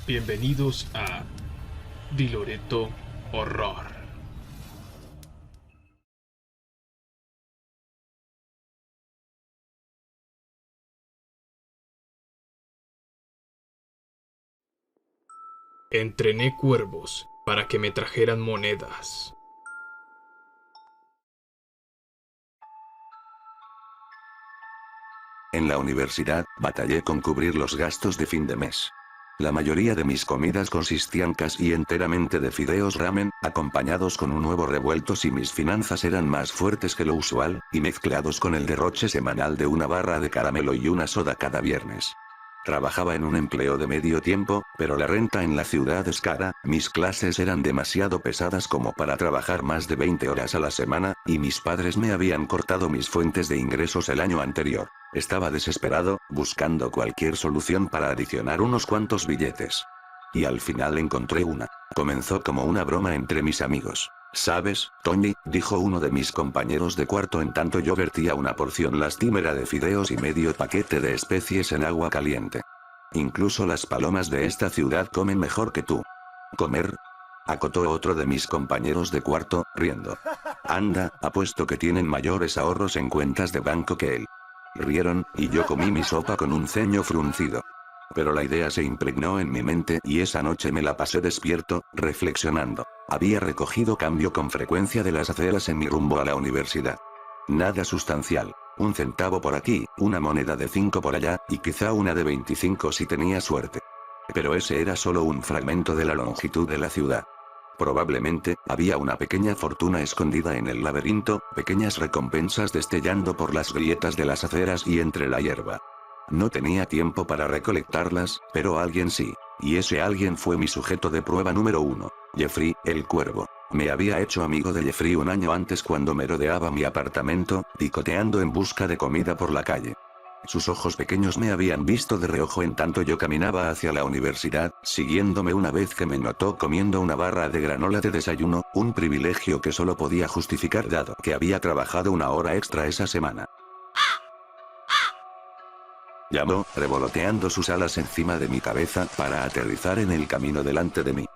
Bienvenidos a Di Loreto Horror. Entrené cuervos para que me trajeran monedas. En la universidad, batallé con cubrir los gastos de fin de mes. La mayoría de mis comidas consistían casi enteramente de fideos ramen, acompañados con un huevo revuelto si mis finanzas eran más fuertes que lo usual, y mezclados con el derroche semanal de una barra de caramelo y una soda cada viernes. Trabajaba en un empleo de medio tiempo, pero la renta en la ciudad es cara, mis clases eran demasiado pesadas como para trabajar más de 20 horas a la semana, y mis padres me habían cortado mis fuentes de ingresos el año anterior. Estaba desesperado, buscando cualquier solución para adicionar unos cuantos billetes. Y al final encontré una. Comenzó como una broma entre mis amigos. ¿Sabes, Tony?, dijo uno de mis compañeros de cuarto en tanto yo vertía una porción lastimera de fideos y medio paquete de especies en agua caliente. Incluso las palomas de esta ciudad comen mejor que tú. ¿Comer?, acotó otro de mis compañeros de cuarto, riendo. Anda, apuesto que tienen mayores ahorros en cuentas de banco que él. Rieron, y yo comí mi sopa con un ceño fruncido. Pero la idea se impregnó en mi mente y esa noche me la pasé despierto, reflexionando. Había recogido cambio con frecuencia de las aceras en mi rumbo a la universidad. Nada sustancial. Un centavo por aquí, una moneda de 5 por allá, y quizá una de 25 si tenía suerte. Pero ese era solo un fragmento de la longitud de la ciudad. Probablemente, había una pequeña fortuna escondida en el laberinto, pequeñas recompensas destellando por las grietas de las aceras y entre la hierba. No tenía tiempo para recolectarlas, pero alguien sí. Y ese alguien fue mi sujeto de prueba número 1, Jeffrey, el cuervo. Me había hecho amigo de Jeffrey un año antes cuando merodeaba mi apartamento, picoteando en busca de comida por la calle. Sus ojos pequeños me habían visto de reojo en tanto yo caminaba hacia la universidad, siguiéndome una vez que me notó comiendo una barra de granola de desayuno, un privilegio que solo podía justificar dado que había trabajado una hora extra esa semana. Llamó, revoloteando sus alas encima de mi cabeza para aterrizar en el camino delante de mí.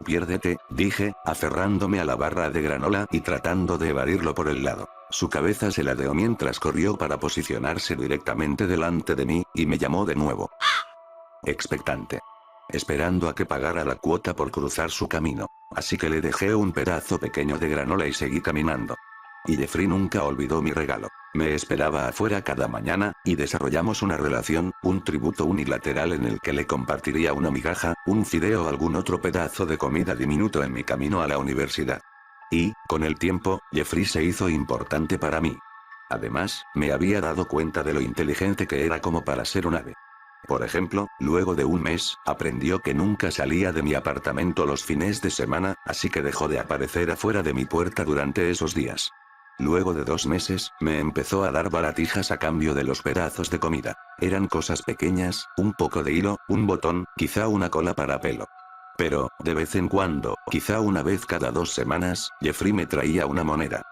Piérdete, dije, aferrándome a la barra de granola y tratando de evadirlo por el lado. Su cabeza se ladeó mientras corrió para posicionarse directamente delante de mí, y me llamó de nuevo. Expectante. Esperando a que pagara la cuota por cruzar su camino. Así que le dejé un pedazo pequeño de granola y seguí caminando. Y Jeffrey nunca olvidó mi regalo. Me esperaba afuera cada mañana, y desarrollamos una relación, un tributo unilateral en el que le compartiría una migaja, un fideo o algún otro pedazo de comida diminuto en mi camino a la universidad. Y, con el tiempo, Jeffrey se hizo importante para mí. Además, me había dado cuenta de lo inteligente que era como para ser un ave. Por ejemplo, luego de un mes, aprendió que nunca salía de mi apartamento los fines de semana, así que dejó de aparecer afuera de mi puerta durante esos días. Luego de 2 meses, me empezó a dar baratijas a cambio de los pedazos de comida. Eran cosas pequeñas, un poco de hilo, un botón, quizá una cola para pelo. Pero, de vez en cuando, quizá una vez cada 2 semanas, Jeffrey me traía una moneda.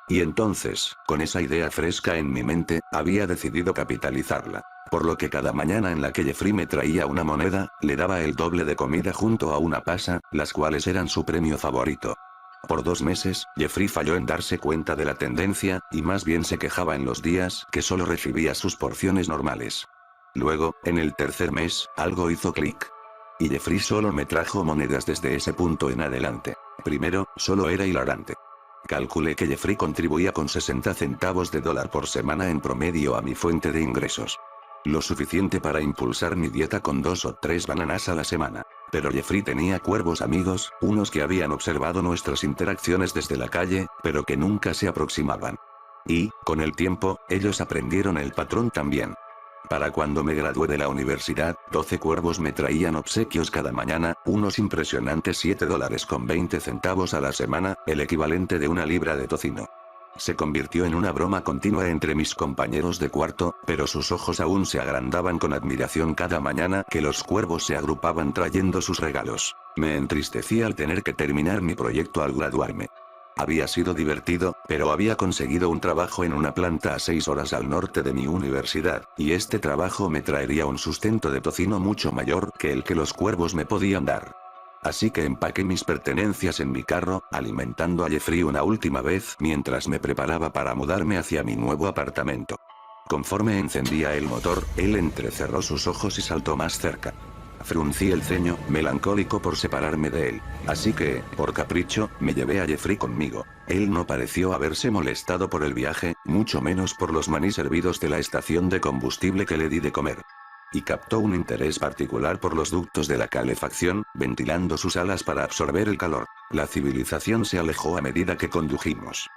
Y entonces, con esa idea fresca en mi mente, había decidido capitalizarla. Por lo que cada mañana en la que Jeffrey me traía una moneda, le daba el doble de comida junto a una pasa, las cuales eran su premio favorito. Por 2 meses, Jeffrey falló en darse cuenta de la tendencia, y más bien se quejaba en los días que solo recibía sus porciones normales. Luego, en el tercer mes, algo hizo clic. Y Jeffrey solo me trajo monedas desde ese punto en adelante. Primero, solo era hilarante. Calculé que Jeffrey contribuía con 60 centavos de dólar por semana en promedio a mi fuente de ingresos. Lo suficiente para impulsar mi dieta con 2 o 3 bananas a la semana. Pero Jeffrey tenía cuervos amigos, unos que habían observado nuestras interacciones desde la calle, pero que nunca se aproximaban. Y, con el tiempo, ellos aprendieron el patrón también. Para cuando me gradué de la universidad, 12 cuervos me traían obsequios cada mañana, unos impresionantes $7.20 a la semana, el equivalente de 1 libra de tocino. Se convirtió en una broma continua entre mis compañeros de cuarto, pero sus ojos aún se agrandaban con admiración cada mañana que los cuervos se agrupaban trayendo sus regalos. Me entristecía al tener que terminar mi proyecto al graduarme. Había sido divertido, pero había conseguido un trabajo en una planta a 6 horas al norte de mi universidad, y este trabajo me traería un sustento de tocino mucho mayor que el que los cuervos me podían dar. Así que empaqué mis pertenencias en mi carro, alimentando a Jeffrey una última vez mientras me preparaba para mudarme hacia mi nuevo apartamento. Conforme encendía el motor, él entrecerró sus ojos y saltó más cerca. Fruncí el ceño, melancólico por separarme de él. Así que, por capricho, me llevé a Jeffrey conmigo. Él no pareció haberse molestado por el viaje, mucho menos por los maní servidos de la estación de combustible que le di de comer. Y captó un interés particular por los ductos de la calefacción, ventilando sus alas para absorber el calor. La civilización se alejó a medida que condujimos.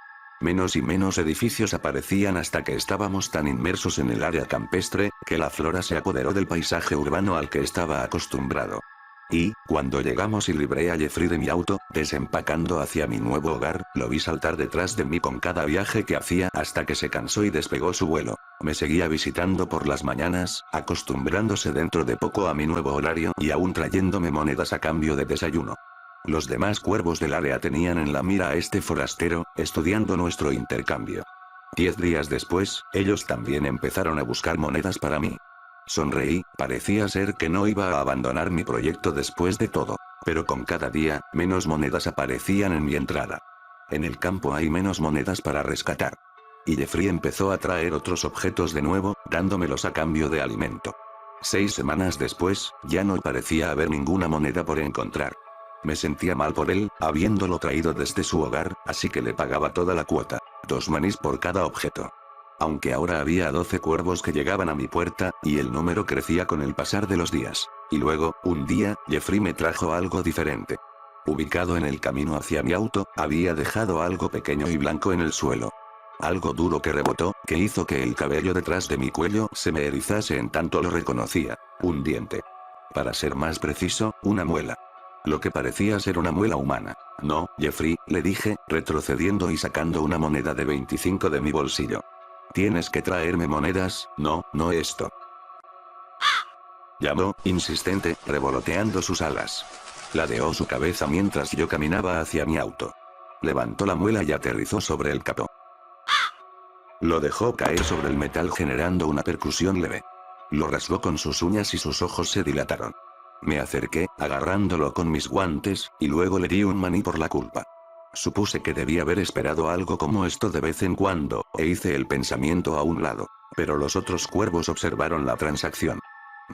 Menos y menos edificios aparecían hasta que estábamos tan inmersos en el área campestre, que la flora se apoderó del paisaje urbano al que estaba acostumbrado. Y, cuando llegamos y libré a Jeffrey de mi auto, desempacando hacia mi nuevo hogar, lo vi saltar detrás de mí con cada viaje que hacía hasta que se cansó y despegó su vuelo. Me seguía visitando por las mañanas, acostumbrándose dentro de poco a mi nuevo horario y aún trayéndome monedas a cambio de desayuno. Los demás cuervos del área tenían en la mira a este forastero, estudiando nuestro intercambio. 10 días después, ellos también empezaron a buscar monedas para mí. Sonreí, parecía ser que no iba a abandonar mi proyecto después de todo. Pero con cada día, menos monedas aparecían en mi entrada. En el campo hay menos monedas para rescatar. Y Jeffrey empezó a traer otros objetos de nuevo, dándomelos a cambio de alimento. 6 semanas después, ya no parecía haber ninguna moneda por encontrar. Me sentía mal por él, habiéndolo traído desde su hogar, así que le pagaba toda la cuota, 2 manís por cada objeto. Aunque ahora había 12 cuervos que llegaban a mi puerta, y el número crecía con el pasar de los días. Y luego, un día, Jeffrey me trajo algo diferente. Ubicado en el camino hacia mi auto, había dejado algo pequeño y blanco en el suelo. Algo duro que rebotó, que hizo que el cabello detrás de mi cuello se me erizase en tanto lo reconocía. Un diente. Para ser más preciso, una muela. Lo que parecía ser una muela humana. No, Jeffrey, le dije, retrocediendo y sacando una moneda de 25 de mi bolsillo. Tienes que traerme monedas, no esto. Llamó, insistente, revoloteando sus alas. Ladeó su cabeza mientras yo caminaba hacia mi auto. Levantó la muela y aterrizó sobre el capó. Lo dejó caer sobre el metal generando una percusión leve. Lo rasgó con sus uñas y sus ojos se dilataron. Me acerqué, agarrándolo con mis guantes, y luego le di un maní por la culpa. Supuse que debía haber esperado algo como esto de vez en cuando, e hice el pensamiento a un lado. Pero los otros cuervos observaron la transacción.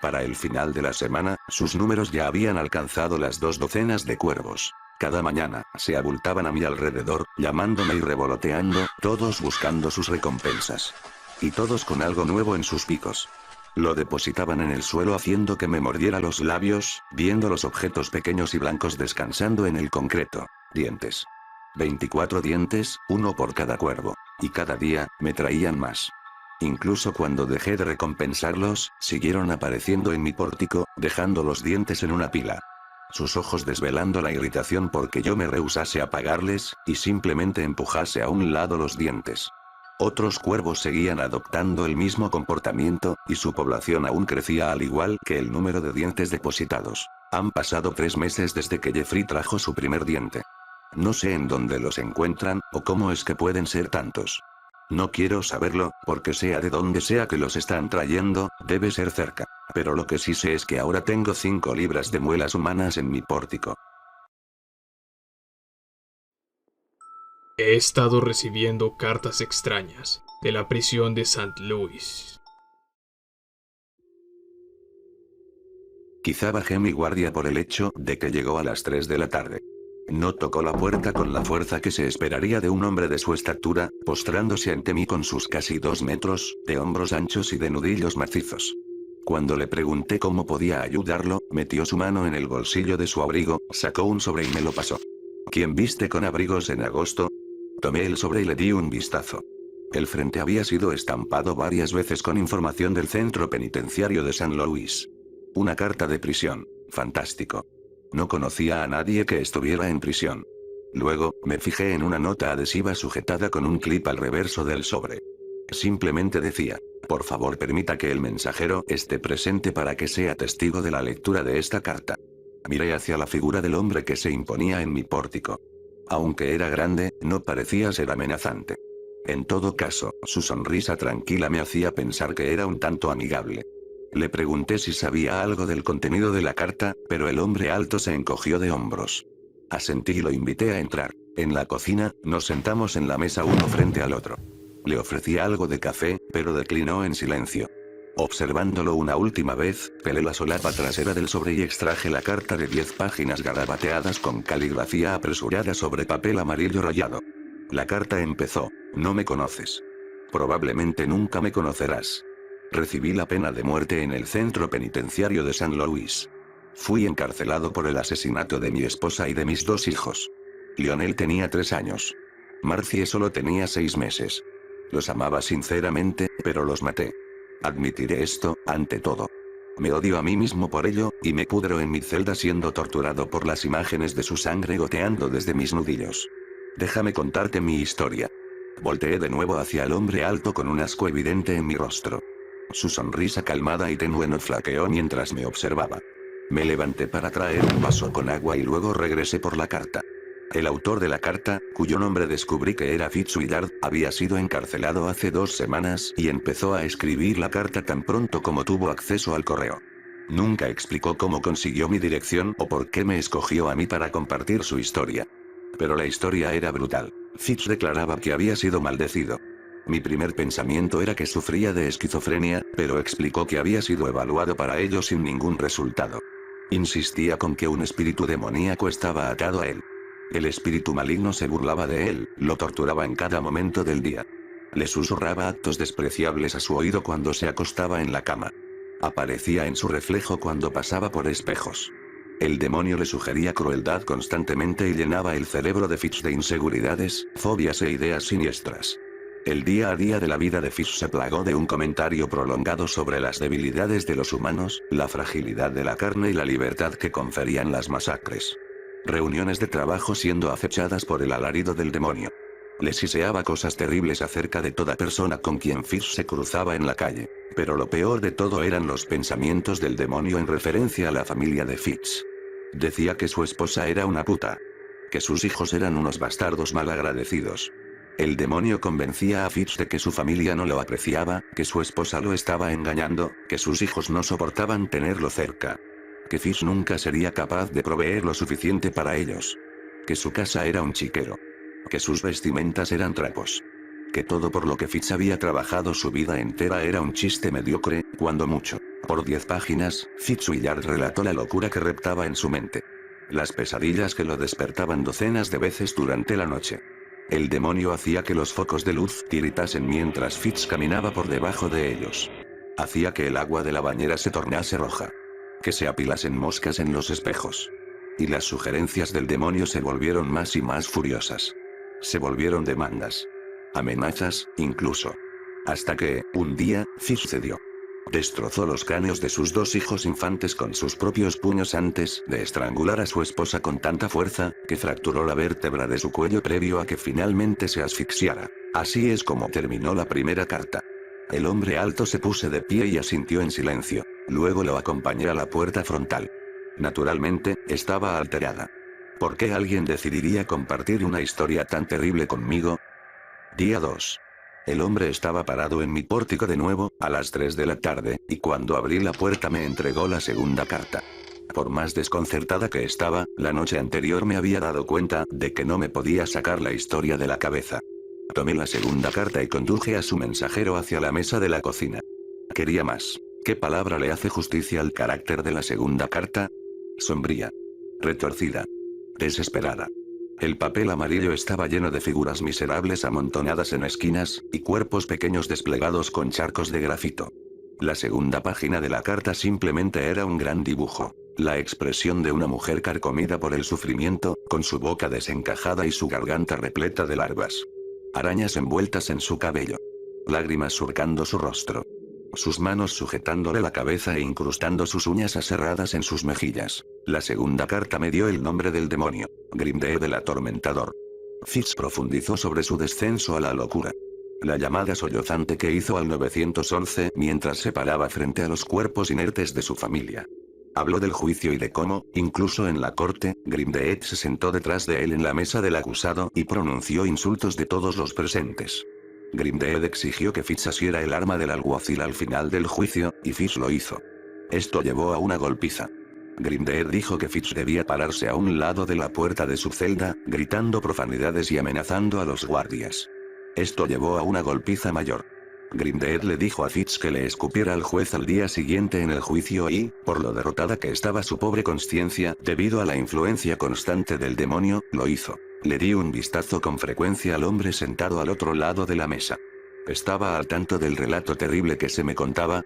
Para el final de la semana, sus números ya habían alcanzado las 2 docenas de cuervos. Cada mañana, se abultaban a mi alrededor, llamándome y revoloteando, todos buscando sus recompensas. Y todos con algo nuevo en sus picos. Lo depositaban en el suelo haciendo que me mordiera los labios, viendo los objetos pequeños y blancos descansando en el concreto. Dientes. 24 dientes, 1 por cada cuervo. Y cada día, me traían más. Incluso cuando dejé de recompensarlos, siguieron apareciendo en mi pórtico, dejando los dientes en una pila. Sus ojos desvelando la irritación porque yo me rehusase a pagarles, y simplemente empujase a un lado los dientes. Otros cuervos seguían adoptando el mismo comportamiento, y su población aún crecía al igual que el número de dientes depositados. Han pasado 3 meses desde que Jeffrey trajo su primer diente. No sé en dónde los encuentran, o cómo es que pueden ser tantos. No quiero saberlo, porque sea de donde sea que los están trayendo, debe ser cerca. Pero lo que sí sé es que ahora tengo 5 libras de muelas humanas en mi pórtico. He estado recibiendo cartas extrañas de la prisión de St. Louis. Quizá bajé mi guardia por el hecho de que llegó a las 3 de la tarde. No tocó la puerta con la fuerza que se esperaría de un hombre de su estatura, postrándose ante mí con sus casi 2 metros, de hombros anchos y de nudillos macizos. Cuando le pregunté cómo podía ayudarlo, metió su mano en el bolsillo de su abrigo, sacó un sobre y me lo pasó. ¿Quién viste con abrigos en agosto? Tomé el sobre y le di un vistazo. El frente había sido estampado varias veces con información del centro penitenciario de St. Louis. Una carta de prisión. Fantástico. No conocía a nadie que estuviera en prisión. Luego, me fijé en una nota adhesiva sujetada con un clip al reverso del sobre. Simplemente decía: por favor permita que el mensajero esté presente para que sea testigo de la lectura de esta carta. Miré hacia la figura del hombre que se imponía en mi pórtico. Aunque era grande, no parecía ser amenazante. En todo caso, su sonrisa tranquila me hacía pensar que era un tanto amigable. Le pregunté si sabía algo del contenido de la carta, pero el hombre alto se encogió de hombros. Asentí y lo invité a entrar. En la cocina, nos sentamos en la mesa uno frente al otro. Le ofrecí algo de café, pero declinó en silencio. Observándolo una última vez, pelé la solapa trasera del sobre y extraje la carta de 10 páginas garabateadas con caligrafía apresurada sobre papel amarillo rayado. La carta empezó: no me conoces. Probablemente nunca me conocerás. Recibí la pena de muerte en el centro penitenciario de San Luis. Fui encarcelado por el asesinato de mi esposa y de mis 2 hijos. Lionel tenía 3 años. Marcie solo tenía 6 meses. Los amaba sinceramente, pero los maté. Admitiré esto, ante todo. Me odio a mí mismo por ello, y me pudro en mi celda siendo torturado por las imágenes de su sangre goteando desde mis nudillos. Déjame contarte mi historia. Volteé de nuevo hacia el hombre alto con un asco evidente en mi rostro. Su sonrisa calmada y tenue no flaqueó mientras me observaba. Me levanté para traer un vaso con agua y luego regresé por la carta. El autor de la carta, cuyo nombre descubrí que era Fitz Willard, había sido encarcelado hace 2 semanas y empezó a escribir la carta tan pronto como tuvo acceso al correo. Nunca explicó cómo consiguió mi dirección o por qué me escogió a mí para compartir su historia. Pero la historia era brutal. Fitz declaraba que había sido maldecido. Mi primer pensamiento era que sufría de esquizofrenia, pero explicó que había sido evaluado para ello sin ningún resultado. Insistía con que un espíritu demoníaco estaba atado a él. El espíritu maligno se burlaba de él, lo torturaba en cada momento del día. Le susurraba actos despreciables a su oído cuando se acostaba en la cama. Aparecía en su reflejo cuando pasaba por espejos. El demonio le sugería crueldad constantemente y llenaba el cerebro de Fitz de inseguridades, fobias e ideas siniestras. El día a día de la vida de Fitz se plagó de un comentario prolongado sobre las debilidades de los humanos, la fragilidad de la carne y la libertad que conferían las masacres. Reuniones de trabajo siendo acechadas por el alarido del demonio. Le siseaba cosas terribles acerca de toda persona con quien Fitz se cruzaba en la calle, pero lo peor de todo eran los pensamientos del demonio en referencia a la familia de Fitz. Decía que su esposa era una puta. Que sus hijos eran unos bastardos malagradecidos. El demonio convencía a Fitz de que su familia no lo apreciaba, que su esposa lo estaba engañando, que sus hijos no soportaban tenerlo cerca. Que Fitz nunca sería capaz de proveer lo suficiente para ellos. Que su casa era un chiquero. Que sus vestimentas eran trapos. Que todo por lo que Fitz había trabajado su vida entera era un chiste mediocre, cuando mucho. Por 10 páginas, Fitz Willard relató la locura que reptaba en su mente. Las pesadillas que lo despertaban docenas de veces durante la noche. El demonio hacía que los focos de luz tiritasen mientras Fitz caminaba por debajo de ellos. Hacía que el agua de la bañera se tornase roja. Que se apilasen moscas en los espejos. Y las sugerencias del demonio se volvieron más y más furiosas. Se volvieron demandas. Amenazas, incluso. Hasta que, un día, Fitz cedió. Destrozó los cráneos de sus 2 hijos infantes con sus propios puños antes de estrangular a su esposa con tanta fuerza, que fracturó la vértebra de su cuello previo a que finalmente se asfixiara. Así es como terminó la primera carta. El hombre alto se puso de pie y asintió en silencio. Luego lo acompañé a la puerta frontal. Naturalmente, estaba alterada. ¿Por qué alguien decidiría compartir una historia tan terrible conmigo? Día 2. El hombre estaba parado en mi pórtico de nuevo, a las 3 de la tarde, y cuando abrí la puerta me entregó la segunda carta. Por más desconcertada que estaba, la noche anterior me había dado cuenta de que no me podía sacar la historia de la cabeza. Tomé la segunda carta y conduje a su mensajero hacia la mesa de la cocina. Quería más. ¿Qué palabra le hace justicia al carácter de la segunda carta? Sombría. Retorcida. Desesperada. El papel amarillo estaba lleno de figuras miserables amontonadas en esquinas, y cuerpos pequeños desplegados con charcos de grafito. La segunda página de la carta simplemente era un gran dibujo. La expresión de una mujer carcomida por el sufrimiento, con su boca desencajada y su garganta repleta de larvas. Arañas envueltas en su cabello. Lágrimas surcando su rostro. Sus manos sujetándole la cabeza e incrustando sus uñas aserradas en sus mejillas. La segunda carta me dio el nombre del demonio, Grimdale del Atormentador. Fitz profundizó sobre su descenso a la locura. La llamada sollozante que hizo al 911 mientras se paraba frente a los cuerpos inertes de su familia. Habló del juicio y de cómo, incluso en la corte, Grindelwald se sentó detrás de él en la mesa del acusado y pronunció insultos de todos los presentes. Grindelwald exigió que Fitz asiera el arma del alguacil al final del juicio, y Fitz lo hizo. Esto llevó a una golpiza. Grindelwald dijo que Fitz debía pararse a un lado de la puerta de su celda, gritando profanidades y amenazando a los guardias. Esto llevó a una golpiza mayor. Grindelwald le dijo a Fitz que le escupiera al juez al día siguiente en el juicio y, por lo derrotada que estaba su pobre conciencia debido a la influencia constante del demonio, lo hizo. Le di un vistazo con frecuencia al hombre sentado al otro lado de la mesa. Estaba al tanto del relato terrible que se me contaba.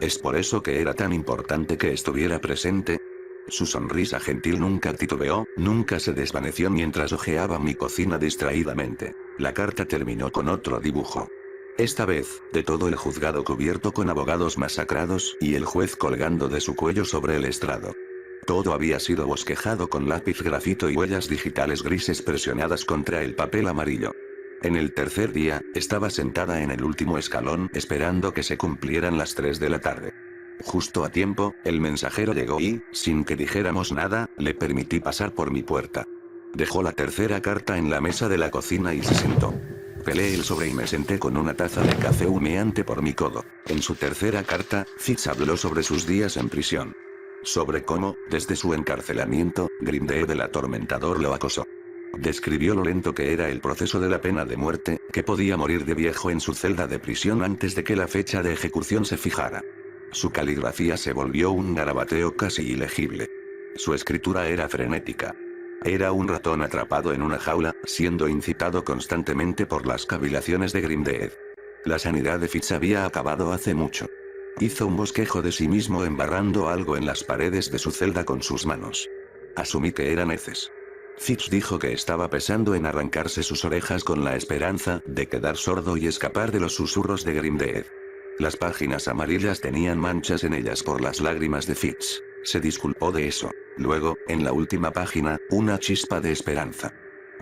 ¿Es por eso que era tan importante que estuviera presente? Su sonrisa gentil nunca titubeó, nunca se desvaneció mientras hojeaba mi cocina distraídamente. La carta terminó con otro dibujo. Esta vez, de todo el juzgado cubierto con abogados masacrados y el juez colgando de su cuello sobre el estrado. Todo había sido bosquejado con lápiz grafito y huellas digitales grises presionadas contra el papel amarillo. En el tercer día, estaba sentada en el último escalón esperando que se cumplieran las 3 de la tarde. Justo a tiempo, el mensajero llegó y, sin que dijéramos nada, le permití pasar por mi puerta. Dejó la tercera carta en la mesa de la cocina y se sentó. Pelé el sobre y me senté con una taza de café humeante por mi codo. En su tercera carta, Fitz habló sobre sus días en prisión. Sobre cómo, desde su encarcelamiento, Grindelwald el atormentador lo acosó. Describió lo lento que era el proceso de la pena de muerte, que podía morir de viejo en su celda de prisión antes de que la fecha de ejecución se fijara. Su caligrafía se volvió un garabateo casi ilegible. Su escritura era frenética. Era un ratón atrapado en una jaula, siendo incitado constantemente por las cavilaciones de Grindelwald. La sanidad de Fitz había acabado hace mucho. Hizo un bosquejo de sí mismo embarrando algo en las paredes de su celda con sus manos. Asumí que eran heces. Fitz dijo que estaba pensando en arrancarse sus orejas con la esperanza de quedar sordo y escapar de los susurros de Grindelwald. Las páginas amarillas tenían manchas en ellas por las lágrimas de Fitz. Se disculpó de eso. Luego, en la última página, una chispa de esperanza.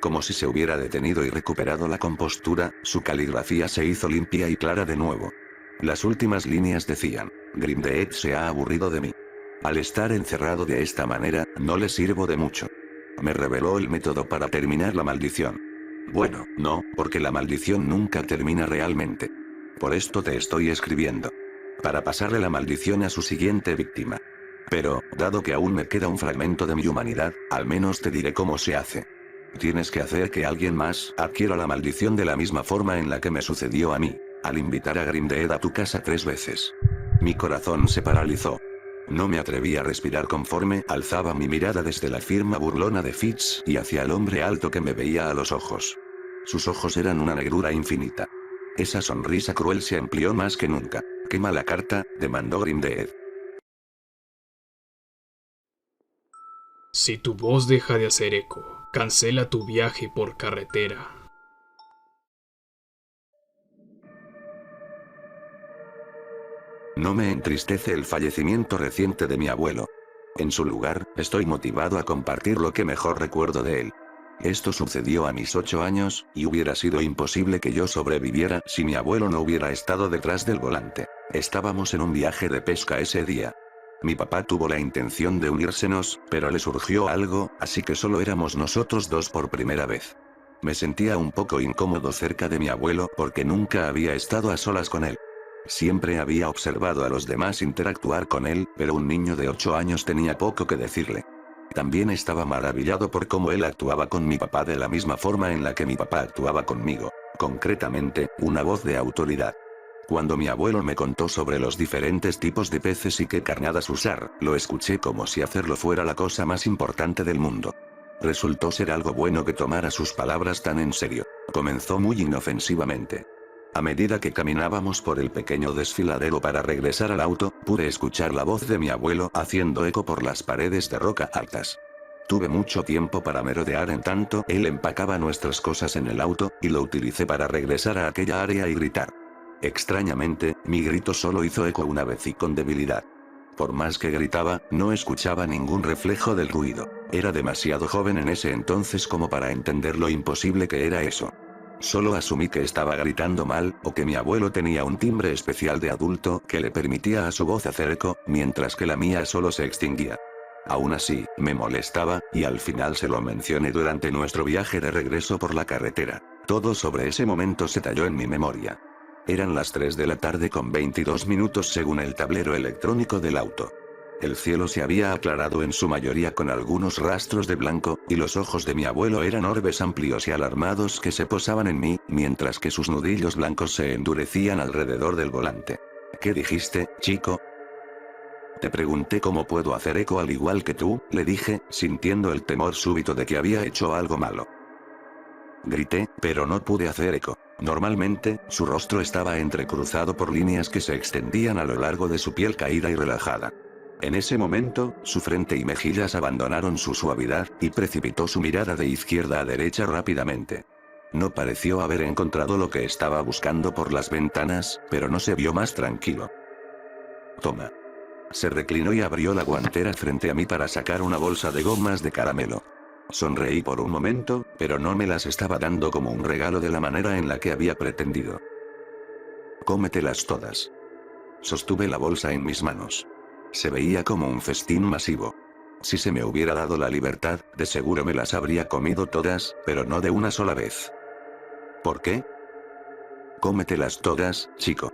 Como si se hubiera detenido y recuperado la compostura, su caligrafía se hizo limpia y clara de nuevo. Las últimas líneas decían: Grindelwald se ha aburrido de mí. Al estar encerrado de esta manera, no le sirvo de mucho. Me reveló el método para terminar la maldición. Bueno, no, porque la maldición nunca termina realmente. Por esto te estoy escribiendo. Para pasarle la maldición a su siguiente víctima. Pero, dado que aún me queda un fragmento de mi humanidad, al menos te diré cómo se hace. Tienes que hacer que alguien más adquiera la maldición de la misma forma en la que me sucedió a mí, al invitar a Grindelwald a tu casa 3 veces. Mi corazón se paralizó. No me atreví a respirar conforme alzaba mi mirada desde la firma burlona de Fitz y hacia el hombre alto que me veía a los ojos. Sus ojos eran una negrura infinita. Esa sonrisa cruel se amplió más que nunca. «Quema la carta», demandó Grindelwald. Si tu voz deja de hacer eco, cancela tu viaje por carretera. No me entristece el fallecimiento reciente de mi abuelo. En su lugar, estoy motivado a compartir lo que mejor recuerdo de él. Esto sucedió a mis 8 años, y hubiera sido imposible que yo sobreviviera si mi abuelo no hubiera estado detrás del volante. Estábamos en un viaje de pesca ese día. Mi papá tuvo la intención de unírsenos, pero le surgió algo, así que solo éramos nosotros dos por primera vez. Me sentía un poco incómodo cerca de mi abuelo porque nunca había estado a solas con él. Siempre había observado a los demás interactuar con él, pero un niño de 8 años tenía poco que decirle. También estaba maravillado por cómo él actuaba con mi papá de la misma forma en la que mi papá actuaba conmigo, concretamente, una voz de autoridad. Cuando mi abuelo me contó sobre los diferentes tipos de peces y qué carnadas usar, lo escuché como si hacerlo fuera la cosa más importante del mundo. Resultó ser algo bueno que tomara sus palabras tan en serio. Comenzó muy inofensivamente. A medida que caminábamos por el pequeño desfiladero para regresar al auto, pude escuchar la voz de mi abuelo haciendo eco por las paredes de roca altas. Tuve mucho tiempo para merodear en tanto él empacaba nuestras cosas en el auto, y lo utilicé para regresar a aquella área y gritar. Extrañamente, mi grito solo hizo eco una vez y con debilidad. Por más que gritaba, no escuchaba ningún reflejo del ruido. Era demasiado joven en ese entonces como para entender lo imposible que era eso. Solo asumí que estaba gritando mal, o que mi abuelo tenía un timbre especial de adulto que le permitía a su voz hacer eco, mientras que la mía solo se extinguía. Aún así, me molestaba, y al final se lo mencioné durante nuestro viaje de regreso por la carretera. Todo sobre ese momento se talló en mi memoria. Eran las 3 de la tarde con 22 minutos según el tablero electrónico del auto. El cielo se había aclarado en su mayoría con algunos rastros de blanco, y los ojos de mi abuelo eran orbes amplios y alarmados que se posaban en mí, mientras que sus nudillos blancos se endurecían alrededor del volante. ¿Qué dijiste, chico? Te pregunté cómo puedo hacer eco al igual que tú, le dije, sintiendo el temor súbito de que había hecho algo malo. Grité, pero no pude hacer eco. Normalmente, su rostro estaba entrecruzado por líneas que se extendían a lo largo de su piel caída y relajada. En ese momento, su frente y mejillas abandonaron su suavidad, y precipitó su mirada de izquierda a derecha rápidamente. No pareció haber encontrado lo que estaba buscando por las ventanas, pero no se vio más tranquilo. Toma. Se reclinó y abrió la guantera frente a mí para sacar una bolsa de gomas de caramelo. Sonreí por un momento, pero no me las estaba dando como un regalo de la manera en la que había pretendido. Cómetelas todas. Sostuve la bolsa en mis manos. Se veía como un festín masivo. Si se me hubiera dado la libertad, de seguro me las habría comido todas, pero no de una sola vez. ¿Por qué? Cómetelas todas, chico.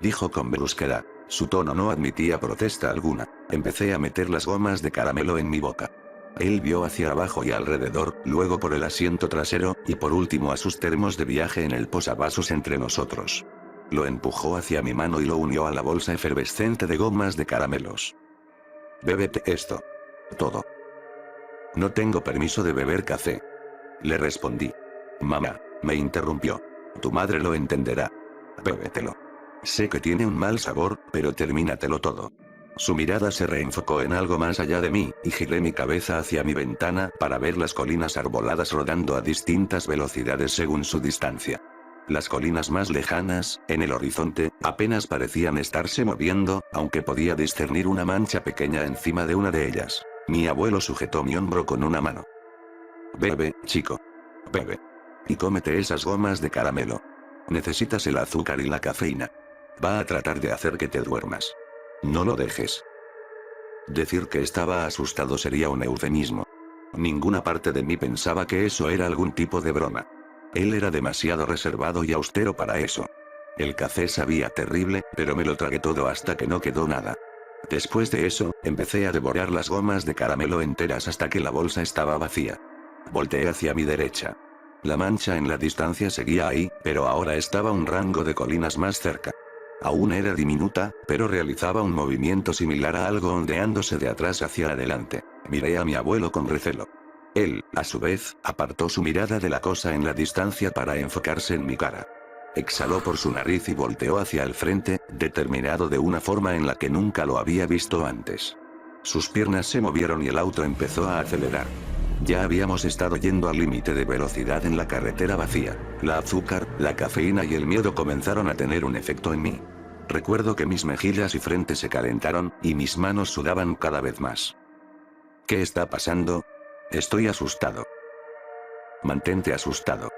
Dijo con brusquedad. Su tono no admitía protesta alguna. Empecé a meter las gomas de caramelo en mi boca. Él vio hacia abajo y alrededor, luego por el asiento trasero, y por último a sus termos de viaje en el posavasos entre nosotros. Lo empujó hacia mi mano y lo unió a la bolsa efervescente de gomas de caramelos. Bébete esto. Todo. No tengo permiso de beber café. Le respondí. Mamá, me interrumpió. Tu madre lo entenderá. Bébetelo. Sé que tiene un mal sabor, pero termínatelo todo. Su mirada se reenfocó en algo más allá de mí, y giré mi cabeza hacia mi ventana para ver las colinas arboladas rodando a distintas velocidades según su distancia. Las colinas más lejanas, en el horizonte, apenas parecían estarse moviendo, aunque podía discernir una mancha pequeña encima de una de ellas. Mi abuelo sujetó mi hombro con una mano. Bebe, chico. Bebe. Y cómete esas gomas de caramelo. Necesitas el azúcar y la cafeína. Va a tratar de hacer que te duermas. No lo dejes. Decir que estaba asustado sería un eufemismo. Ninguna parte de mí pensaba que eso era algún tipo de broma. Él era demasiado reservado y austero para eso. El café sabía terrible, pero me lo tragué todo hasta que no quedó nada. Después de eso, empecé a devorar las gomas de caramelo enteras hasta que la bolsa estaba vacía. Volteé hacia mi derecha. La mancha en la distancia seguía ahí, pero ahora estaba un rango de colinas más cerca. Aún era diminuta, pero realizaba un movimiento similar a algo ondeándose de atrás hacia adelante. Miré a mi abuelo con recelo. Él, a su vez, apartó su mirada de la cosa en la distancia para enfocarse en mi cara. Exhaló por su nariz y volteó hacia el frente, determinado de una forma en la que nunca lo había visto antes. Sus piernas se movieron y el auto empezó a acelerar. Ya habíamos estado yendo al límite de velocidad en la carretera vacía. La azúcar, la cafeína y el miedo comenzaron a tener un efecto en mí. Recuerdo que mis mejillas y frente se calentaron, y mis manos sudaban cada vez más. ¿Qué está pasando? Estoy asustado. Mantente asustado.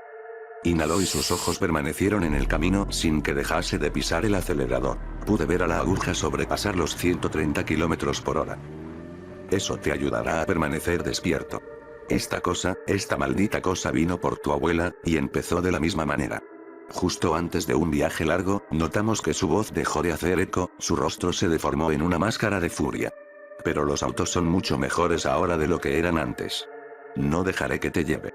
Inhaló y sus ojos permanecieron en el camino sin que dejase de pisar el acelerador. Pude ver a la aguja sobrepasar los 130 km por hora. Eso te ayudará a permanecer despierto. Esta maldita cosa vino por tu abuela, y empezó de la misma manera. Justo antes de un viaje largo, notamos que su voz dejó de hacer eco, su rostro se deformó en una máscara de furia. Pero los autos son mucho mejores ahora de lo que eran antes. No dejaré que te lleve.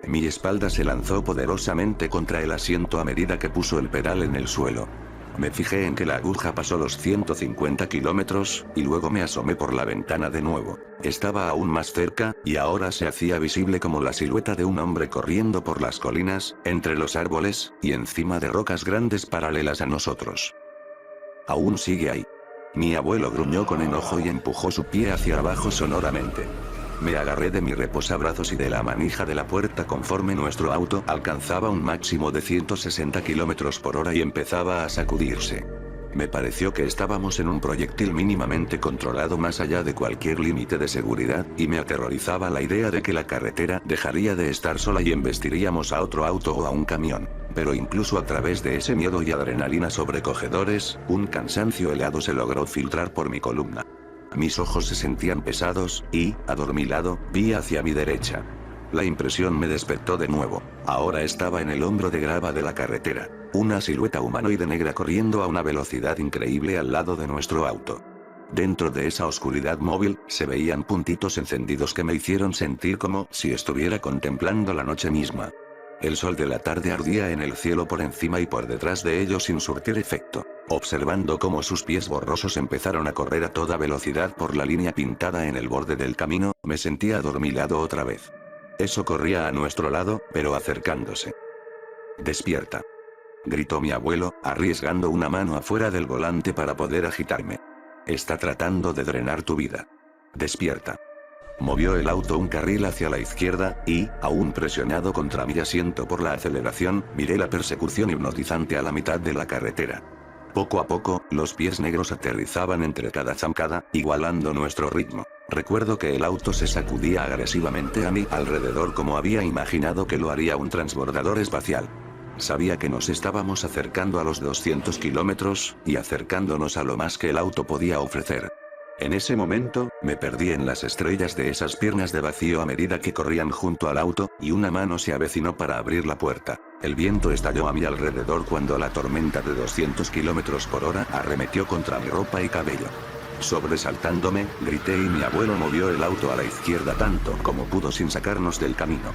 Mi espalda se lanzó poderosamente contra el asiento a medida que puso el pedal en el suelo. Me fijé en que la aguja pasó los 150 kilómetros, y luego me asomé por la ventana de nuevo. Estaba aún más cerca, y ahora se hacía visible como la silueta de un hombre corriendo por las colinas, entre los árboles, y encima de rocas grandes paralelas a nosotros. Aún sigue ahí. Mi abuelo gruñó con enojo y empujó su pie hacia abajo sonoramente. Me agarré de mi reposabrazos y de la manija de la puerta conforme nuestro auto alcanzaba un máximo de 160 km por hora y empezaba a sacudirse. Me pareció que estábamos en un proyectil mínimamente controlado más allá de cualquier límite de seguridad, y me aterrorizaba la idea de que la carretera dejaría de estar sola y embestiríamos a otro auto o a un camión. Pero incluso a través de ese miedo y adrenalina sobrecogedores, un cansancio helado se logró filtrar por mi columna. Mis ojos se sentían pesados, y, adormilado, vi hacia mi derecha. La impresión me despertó de nuevo. Ahora estaba en el hombro de grava de la carretera. Una silueta humanoide negra corriendo a una velocidad increíble al lado de nuestro auto. Dentro de esa oscuridad móvil, se veían puntitos encendidos que me hicieron sentir como si estuviera contemplando la noche misma. El sol de la tarde ardía en el cielo por encima y por detrás de ellos sin surtir efecto. Observando cómo sus pies borrosos empezaron a correr a toda velocidad por la línea pintada en el borde del camino, me sentía adormilado otra vez. Eso corría a nuestro lado, pero acercándose. «Despierta», gritó mi abuelo, arriesgando una mano afuera del volante para poder agitarme. «Está tratando de drenar tu vida. Despierta». Movió el auto un carril hacia la izquierda, y, aún presionado contra mi asiento por la aceleración, miré la persecución hipnotizante a la mitad de la carretera. Poco a poco, los pies negros aterrizaban entre cada zancada, igualando nuestro ritmo. Recuerdo que el auto se sacudía agresivamente a mi alrededor como había imaginado que lo haría un transbordador espacial. Sabía que nos estábamos acercando a los 200 kilómetros, y acercándonos a lo más que el auto podía ofrecer. En ese momento, me perdí en las estrellas de esas piernas de vacío a medida que corrían junto al auto, y una mano se avecinó para abrir la puerta. El viento estalló a mi alrededor cuando la tormenta de 200 kilómetros por hora arremetió contra mi ropa y cabello. Sobresaltándome, grité y mi abuelo movió el auto a la izquierda tanto como pudo sin sacarnos del camino.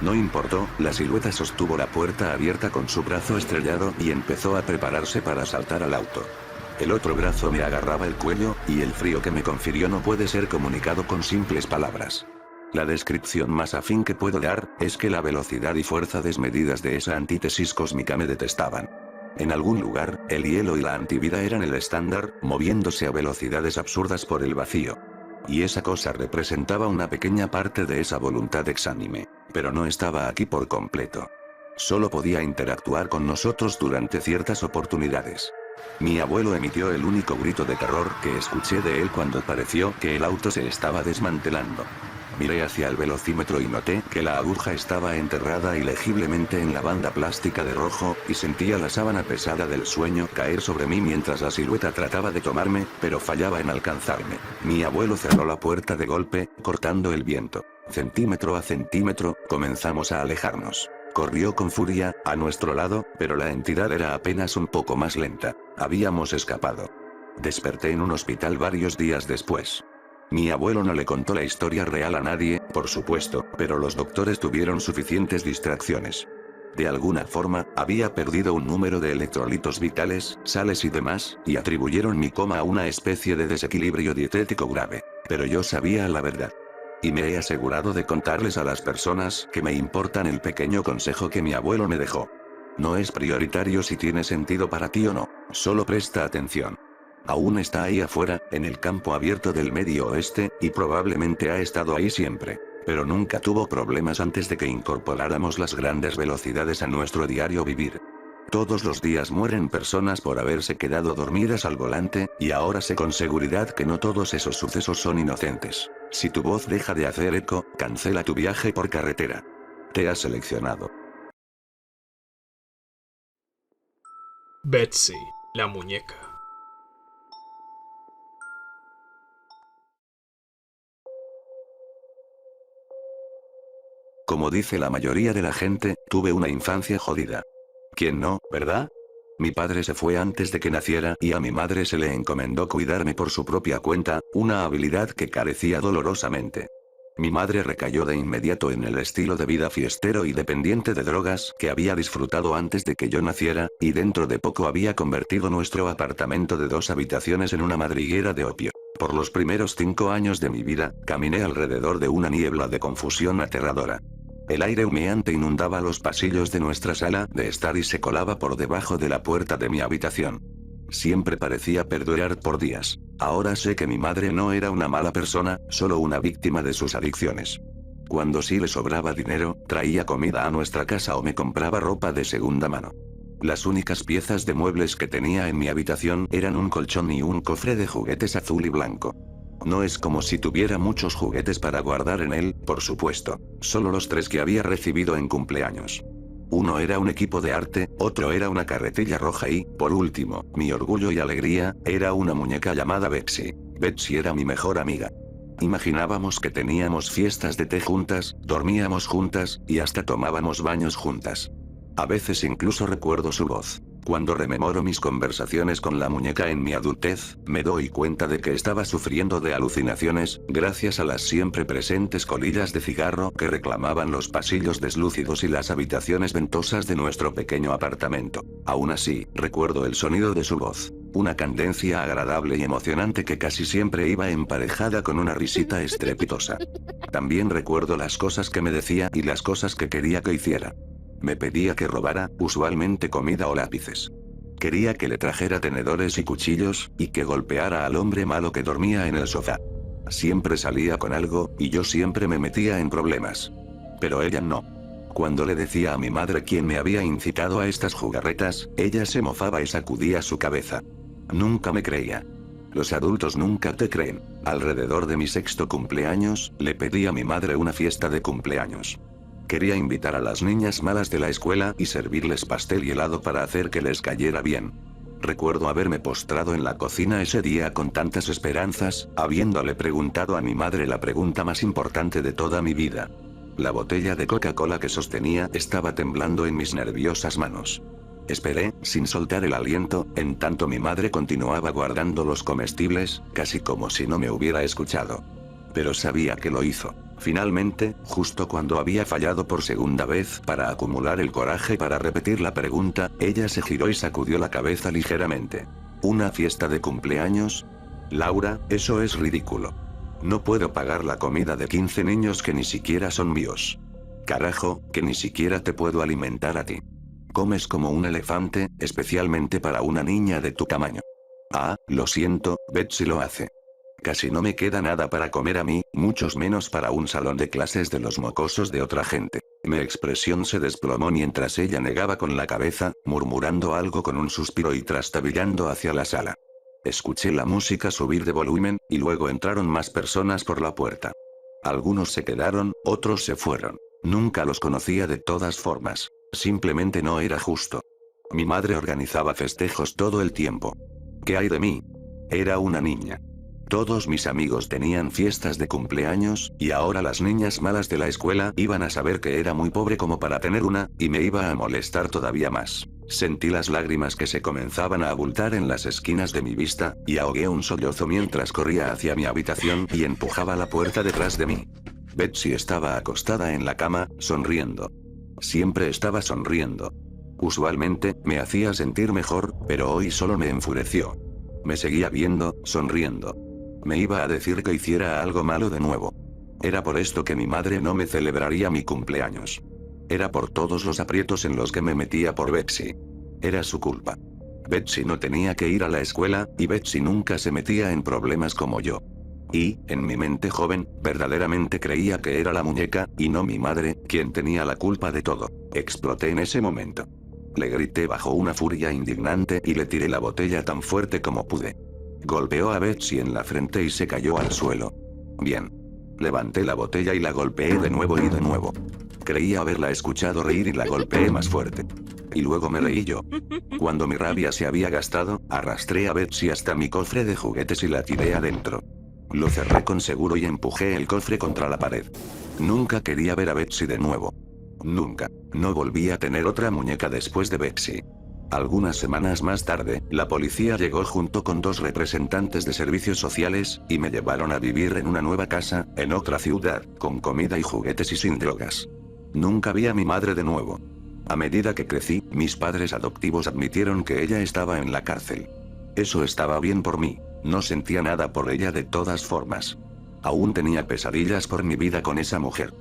No importó, la silueta sostuvo la puerta abierta con su brazo estrellado y empezó a prepararse para saltar al auto. El otro brazo me agarraba el cuello, y el frío que me confirió no puede ser comunicado con simples palabras. La descripción más afín que puedo dar, es que la velocidad y fuerza desmedidas de esa antítesis cósmica me detestaban. En algún lugar, el hielo y la antivida eran el estándar, moviéndose a velocidades absurdas por el vacío. Y esa cosa representaba una pequeña parte de esa voluntad exánime, pero no estaba aquí por completo. Solo podía interactuar con nosotros durante ciertas oportunidades. Mi abuelo emitió el único grito de terror que escuché de él cuando pareció que el auto se estaba desmantelando. Miré hacia el velocímetro y noté que la aguja estaba enterrada ilegiblemente en la banda plástica de rojo, y sentía la sábana pesada del sueño caer sobre mí mientras la silueta trataba de tomarme, pero fallaba en alcanzarme. Mi abuelo cerró la puerta de golpe, cortando el viento. Centímetro a centímetro, comenzamos a alejarnos. Corrió con furia, a nuestro lado, pero la entidad era apenas un poco más lenta. Habíamos escapado. Desperté en un hospital varios días después. Mi abuelo no le contó la historia real a nadie, por supuesto, pero los doctores tuvieron suficientes distracciones. De alguna forma, había perdido un número de electrolitos vitales, sales y demás, y atribuyeron mi coma a una especie de desequilibrio dietético grave. Pero yo sabía la verdad. Y me he asegurado de contarles a las personas que me importan el pequeño consejo que mi abuelo me dejó. No es prioritario si tiene sentido para ti o no, solo presta atención. Aún está ahí afuera, en el campo abierto del Medio Oeste, y probablemente ha estado ahí siempre. Pero nunca tuvo problemas antes de que incorporáramos las grandes velocidades a nuestro diario vivir. Todos los días mueren personas por haberse quedado dormidas al volante, y ahora sé con seguridad que no todos esos sucesos son inocentes. Si tu voz deja de hacer eco, cancela tu viaje por carretera. Te has seleccionado. Betsy, la muñeca. Como dice la mayoría de la gente, tuve una infancia jodida. ¿Quién no, verdad? Mi padre se fue antes de que naciera y a mi madre se le encomendó cuidarme por su propia cuenta, una habilidad que carecía dolorosamente. Mi madre recayó de inmediato en el estilo de vida fiestero y dependiente de drogas que había disfrutado antes de que yo naciera, y dentro de poco había convertido nuestro apartamento de 2 habitaciones en una madriguera de opio. Por los primeros 5 años de mi vida, caminé alrededor de una niebla de confusión aterradora. El aire humeante inundaba los pasillos de nuestra sala de estar y se colaba por debajo de la puerta de mi habitación. Siempre parecía perdurar por días. Ahora sé que mi madre no era una mala persona, solo una víctima de sus adicciones. Cuando sí le sobraba dinero, traía comida a nuestra casa o me compraba ropa de segunda mano. Las únicas piezas de muebles que tenía en mi habitación eran un colchón y un cofre de juguetes azul y blanco. No es como si tuviera muchos juguetes para guardar en él, por supuesto, solo los 3 que había recibido en cumpleaños. Uno era un equipo de arte, otro era una carretilla roja y, por último, mi orgullo y alegría, era una muñeca llamada Betsy. Betsy era mi mejor amiga. Imaginábamos que teníamos fiestas de té juntas, dormíamos juntas, y hasta tomábamos baños juntas. A veces incluso recuerdo su voz. Cuando rememoro mis conversaciones con la muñeca en mi adultez, me doy cuenta de que estaba sufriendo de alucinaciones, gracias a las siempre presentes colillas de cigarro que reclamaban los pasillos deslúcidos y las habitaciones ventosas de nuestro pequeño apartamento. Aún así, recuerdo el sonido de su voz. Una cadencia agradable y emocionante que casi siempre iba emparejada con una risita estrepitosa. También recuerdo las cosas que me decía y las cosas que quería que hiciera. Me pedía que robara, usualmente comida o lápices. Quería que le trajera tenedores y cuchillos, y que golpeara al hombre malo que dormía en el sofá. Siempre salía con algo, y yo siempre me metía en problemas. Pero ella no. Cuando le decía a mi madre quién me había incitado a estas jugarretas, ella se mofaba y sacudía su cabeza. Nunca me creía. Los adultos nunca te creen. Alrededor de mi 6º cumpleaños, le pedí a mi madre una fiesta de cumpleaños. Quería invitar a las niñas malas de la escuela y servirles pastel y helado para hacer que les cayera bien. Recuerdo haberme postrado en la cocina ese día con tantas esperanzas, habiéndole preguntado a mi madre la pregunta más importante de toda mi vida. La botella de Coca-Cola que sostenía estaba temblando en mis nerviosas manos. Esperé, sin soltar el aliento, en tanto mi madre continuaba guardando los comestibles, casi como si no me hubiera escuchado. Pero sabía que lo hizo. Finalmente, justo cuando había fallado por segunda vez para acumular el coraje para repetir la pregunta, ella se giró y sacudió la cabeza ligeramente. ¿Una fiesta de cumpleaños? Laura, eso es ridículo. No puedo pagar la comida de 15 niños que ni siquiera son míos. Carajo, que ni siquiera te puedo alimentar a ti. Comes como un elefante, especialmente para una niña de tu tamaño. Ah, lo siento, Betsy lo hace. Casi no me queda nada para comer a mí, muchos menos para un salón de clases de los mocosos de otra gente. Mi expresión se desplomó mientras ella negaba con la cabeza, murmurando algo con un suspiro y trastabillando hacia la sala. Escuché la música subir de volumen, y luego entraron más personas por la puerta. Algunos se quedaron, otros se fueron. Nunca los conocía de todas formas. Simplemente no era justo. Mi madre organizaba festejos todo el tiempo. ¿Qué hay de mí? Era una niña. Todos mis amigos tenían fiestas de cumpleaños, y ahora las niñas malas de la escuela iban a saber que era muy pobre como para tener una, y me iba a molestar todavía más. Sentí las lágrimas que se comenzaban a abultar en las esquinas de mi vista, y ahogué un sollozo mientras corría hacia mi habitación y empujaba la puerta detrás de mí. Betsy estaba acostada en la cama, sonriendo. Siempre estaba sonriendo. Usualmente, me hacía sentir mejor, pero hoy solo me enfureció. Me seguía viendo, sonriendo. Me iba a decir que hiciera algo malo de nuevo. Era por esto que mi madre no me celebraría mi cumpleaños. Era por todos los aprietos en los que me metía por Betsy. Era su culpa. Betsy no tenía que ir a la escuela, y Betsy nunca se metía en problemas como yo. Y, en mi mente joven, verdaderamente creía que era la muñeca, y no mi madre, quien tenía la culpa de todo. Exploté en ese momento. Le grité bajo una furia indignante y le tiré la botella tan fuerte como pude. Golpeó a Betsy en la frente y se cayó al suelo. Bien. Levanté la botella y la golpeé de nuevo y de nuevo. Creía haberla escuchado reír y la golpeé más fuerte. Y luego me reí yo. Cuando mi rabia se había gastado, arrastré a Betsy hasta mi cofre de juguetes y la tiré adentro. Lo cerré con seguro y empujé el cofre contra la pared. Nunca quería ver a Betsy de nuevo. Nunca. No volví a tener otra muñeca después de Betsy. Algunas semanas más tarde, la policía llegó junto con 2 representantes de servicios sociales, y me llevaron a vivir en una nueva casa, en otra ciudad, con comida y juguetes y sin drogas. Nunca vi a mi madre de nuevo. A medida que crecí, mis padres adoptivos admitieron que ella estaba en la cárcel. Eso estaba bien por mí. No sentía nada por ella de todas formas. Aún tenía pesadillas por mi vida con esa mujer.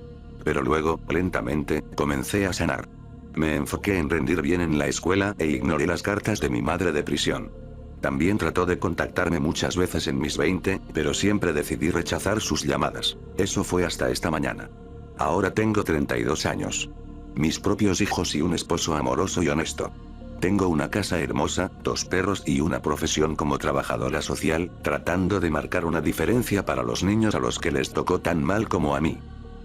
Pero luego, lentamente, comencé a sanar. Me enfoqué en rendir bien en la escuela e ignoré las cartas de mi madre de prisión. También trató de contactarme muchas veces en mis 20, pero siempre decidí rechazar sus llamadas. Eso fue hasta esta mañana. Ahora tengo 32 años. Mis propios hijos y un esposo amoroso y honesto. Tengo una casa hermosa, 2 perros y una profesión como trabajadora social, tratando de marcar una diferencia para los niños a los que les tocó tan mal como a mí.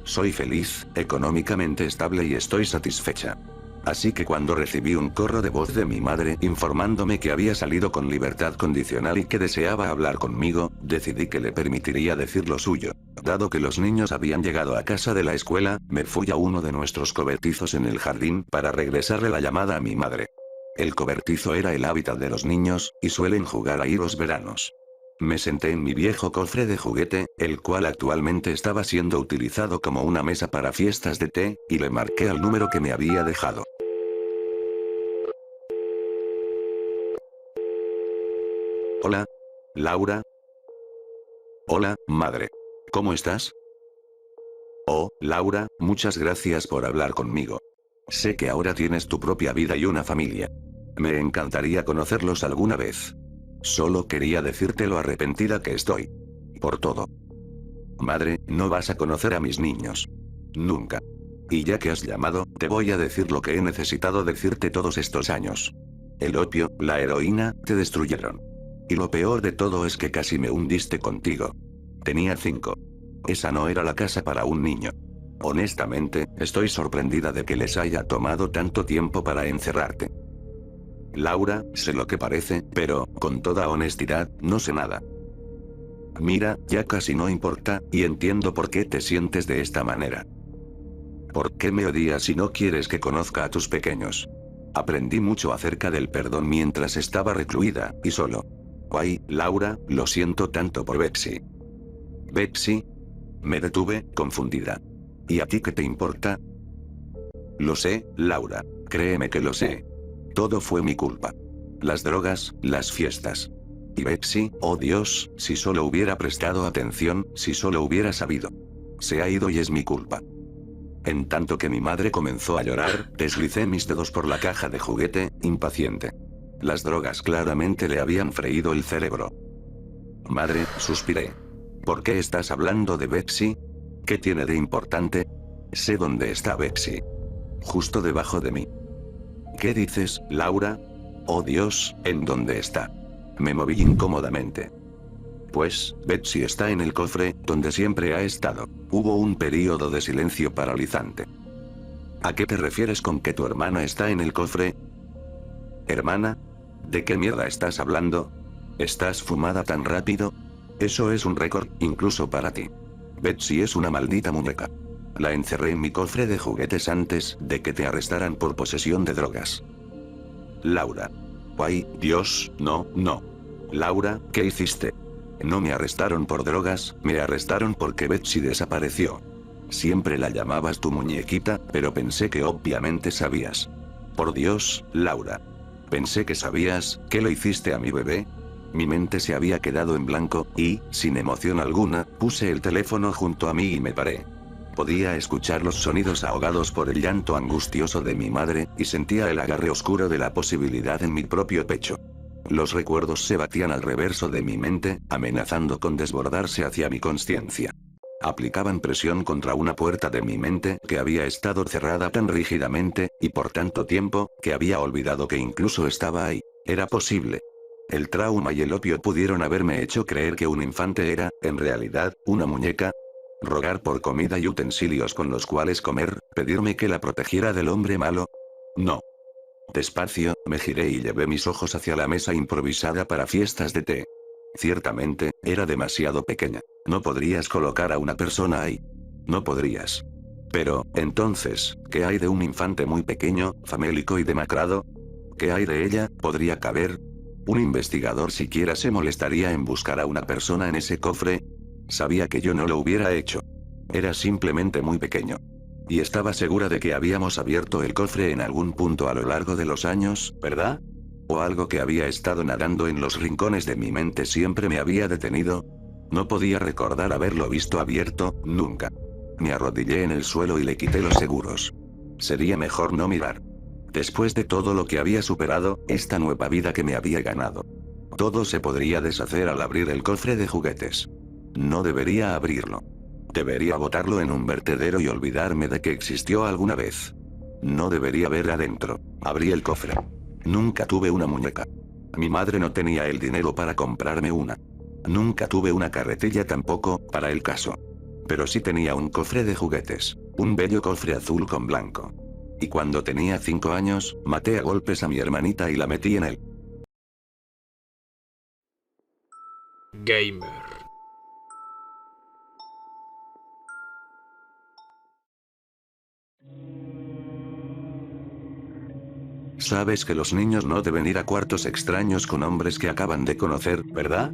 Soy feliz, económicamente estable y estoy satisfecha. Así que cuando recibí un correo de voz de mi madre informándome que había salido con libertad condicional y que deseaba hablar conmigo, decidí que le permitiría decir lo suyo. Dado que los niños habían llegado a casa de la escuela, me fui a uno de nuestros cobertizos en el jardín para regresarle la llamada a mi madre. El cobertizo era el hábitat de los niños, y suelen jugar ahí los veranos. Me senté en mi viejo cofre de juguete, el cual actualmente estaba siendo utilizado como una mesa para fiestas de té, y le marqué al número que me había dejado. Hola. Laura. Hola, madre. ¿Cómo estás? Oh, Laura, muchas gracias por hablar conmigo. Sé que ahora tienes tu propia vida y una familia. Me encantaría conocerlos alguna vez. Solo quería decirte lo arrepentida que estoy. Por todo. Madre, no vas a conocer a mis niños. Nunca. Y ya que has llamado, te voy a decir lo que he necesitado decirte todos estos años. El opio, la heroína, te destruyeron. Y lo peor de todo es que casi me hundiste contigo. Tenía 5. Esa no era la casa para un niño. Honestamente, estoy sorprendida de que les haya tomado tanto tiempo para encerrarte. Laura, sé lo que parece, pero, con toda honestidad, no sé nada. Mira, ya casi no importa, y entiendo por qué te sientes de esta manera. ¿Por qué me odias y no quieres que conozca a tus pequeños? Aprendí mucho acerca del perdón mientras estaba recluida, y solo. Ay, Laura, lo siento tanto por Betsy. ¿Betsy? Me detuve, confundida. ¿Y a ti qué te importa? Lo sé, Laura, créeme que lo sé. Todo fue mi culpa. Las drogas, las fiestas. Y Betsy, oh Dios, si solo hubiera prestado atención, si solo hubiera sabido. Se ha ido y es mi culpa. En tanto que mi madre comenzó a llorar, deslicé mis dedos por la caja de juguete, impaciente. Las drogas claramente le habían freído el cerebro. Madre, suspiré. ¿Por qué estás hablando de Betsy? ¿Qué tiene de importante? Sé dónde está Betsy. Justo debajo de mí. ¿Qué dices, Laura? Oh Dios, ¿en dónde está? Me moví incómodamente. Pues, Betsy está en el cofre, donde siempre ha estado. Hubo un período de silencio paralizante. ¿A qué te refieres con que tu hermana está en el cofre? ¿Hermana? ¿De qué mierda estás hablando? ¿Estás fumada tan rápido? Eso es un récord, incluso para ti. Betsy es una maldita muñeca. La encerré en mi cofre de juguetes antes de que te arrestaran por posesión de drogas. Laura. Ay, Dios, no, no. Laura, ¿qué hiciste? No me arrestaron por drogas, me arrestaron porque Betsy desapareció. Siempre la llamabas tu muñequita, pero pensé que obviamente sabías. Por Dios, Laura. Pensé que sabías, ¿qué le hiciste a mi bebé? Mi mente se había quedado en blanco, y, sin emoción alguna, puse el teléfono junto a mí y me paré. Podía escuchar los sonidos ahogados por el llanto angustioso de mi madre, y sentía el agarre oscuro de la posibilidad en mi propio pecho. Los recuerdos se batían al reverso de mi mente, amenazando con desbordarse hacia mi conciencia. Aplicaban presión contra una puerta de mi mente que había estado cerrada tan rígidamente, y por tanto tiempo, que había olvidado que incluso estaba ahí. Era posible. El trauma y el opio pudieron haberme hecho creer que un infante era, en realidad, una muñeca. Rogar por comida y utensilios con los cuales comer, pedirme que la protegiera del hombre malo. No. Despacio, me giré y llevé mis ojos hacia la mesa improvisada para fiestas de té. Ciertamente, era demasiado pequeña. No podrías colocar a una persona ahí. No podrías. Pero, entonces, ¿qué hay de un infante muy pequeño, famélico y demacrado? ¿Qué hay de ella? ¿Podría caber? ¿Un investigador siquiera se molestaría en buscar a una persona en ese cofre? Sabía que yo no lo hubiera hecho. Era simplemente muy pequeño. Y estaba segura de que habíamos abierto el cofre en algún punto a lo largo de los años, ¿verdad? O algo que había estado nadando en los rincones de mi mente siempre me había detenido. No podía recordar haberlo visto abierto, nunca. Me arrodillé en el suelo y le quité los seguros. Sería mejor no mirar. Después de todo lo que había superado, esta nueva vida que me había ganado. Todo se podría deshacer al abrir el cofre de juguetes. No debería abrirlo. Debería botarlo en un vertedero y olvidarme de que existió alguna vez. No debería ver adentro. Abrí el cofre. Nunca tuve una muñeca. Mi madre no tenía el dinero para comprarme una. Nunca tuve una carretilla tampoco, para el caso. Pero sí tenía un cofre de juguetes, un bello cofre azul con blanco. Y cuando tenía 5 años, maté a golpes a mi hermanita y la metí en él. Gamer. Sabes que los niños no deben ir a cuartos extraños con hombres que acaban de conocer, ¿verdad?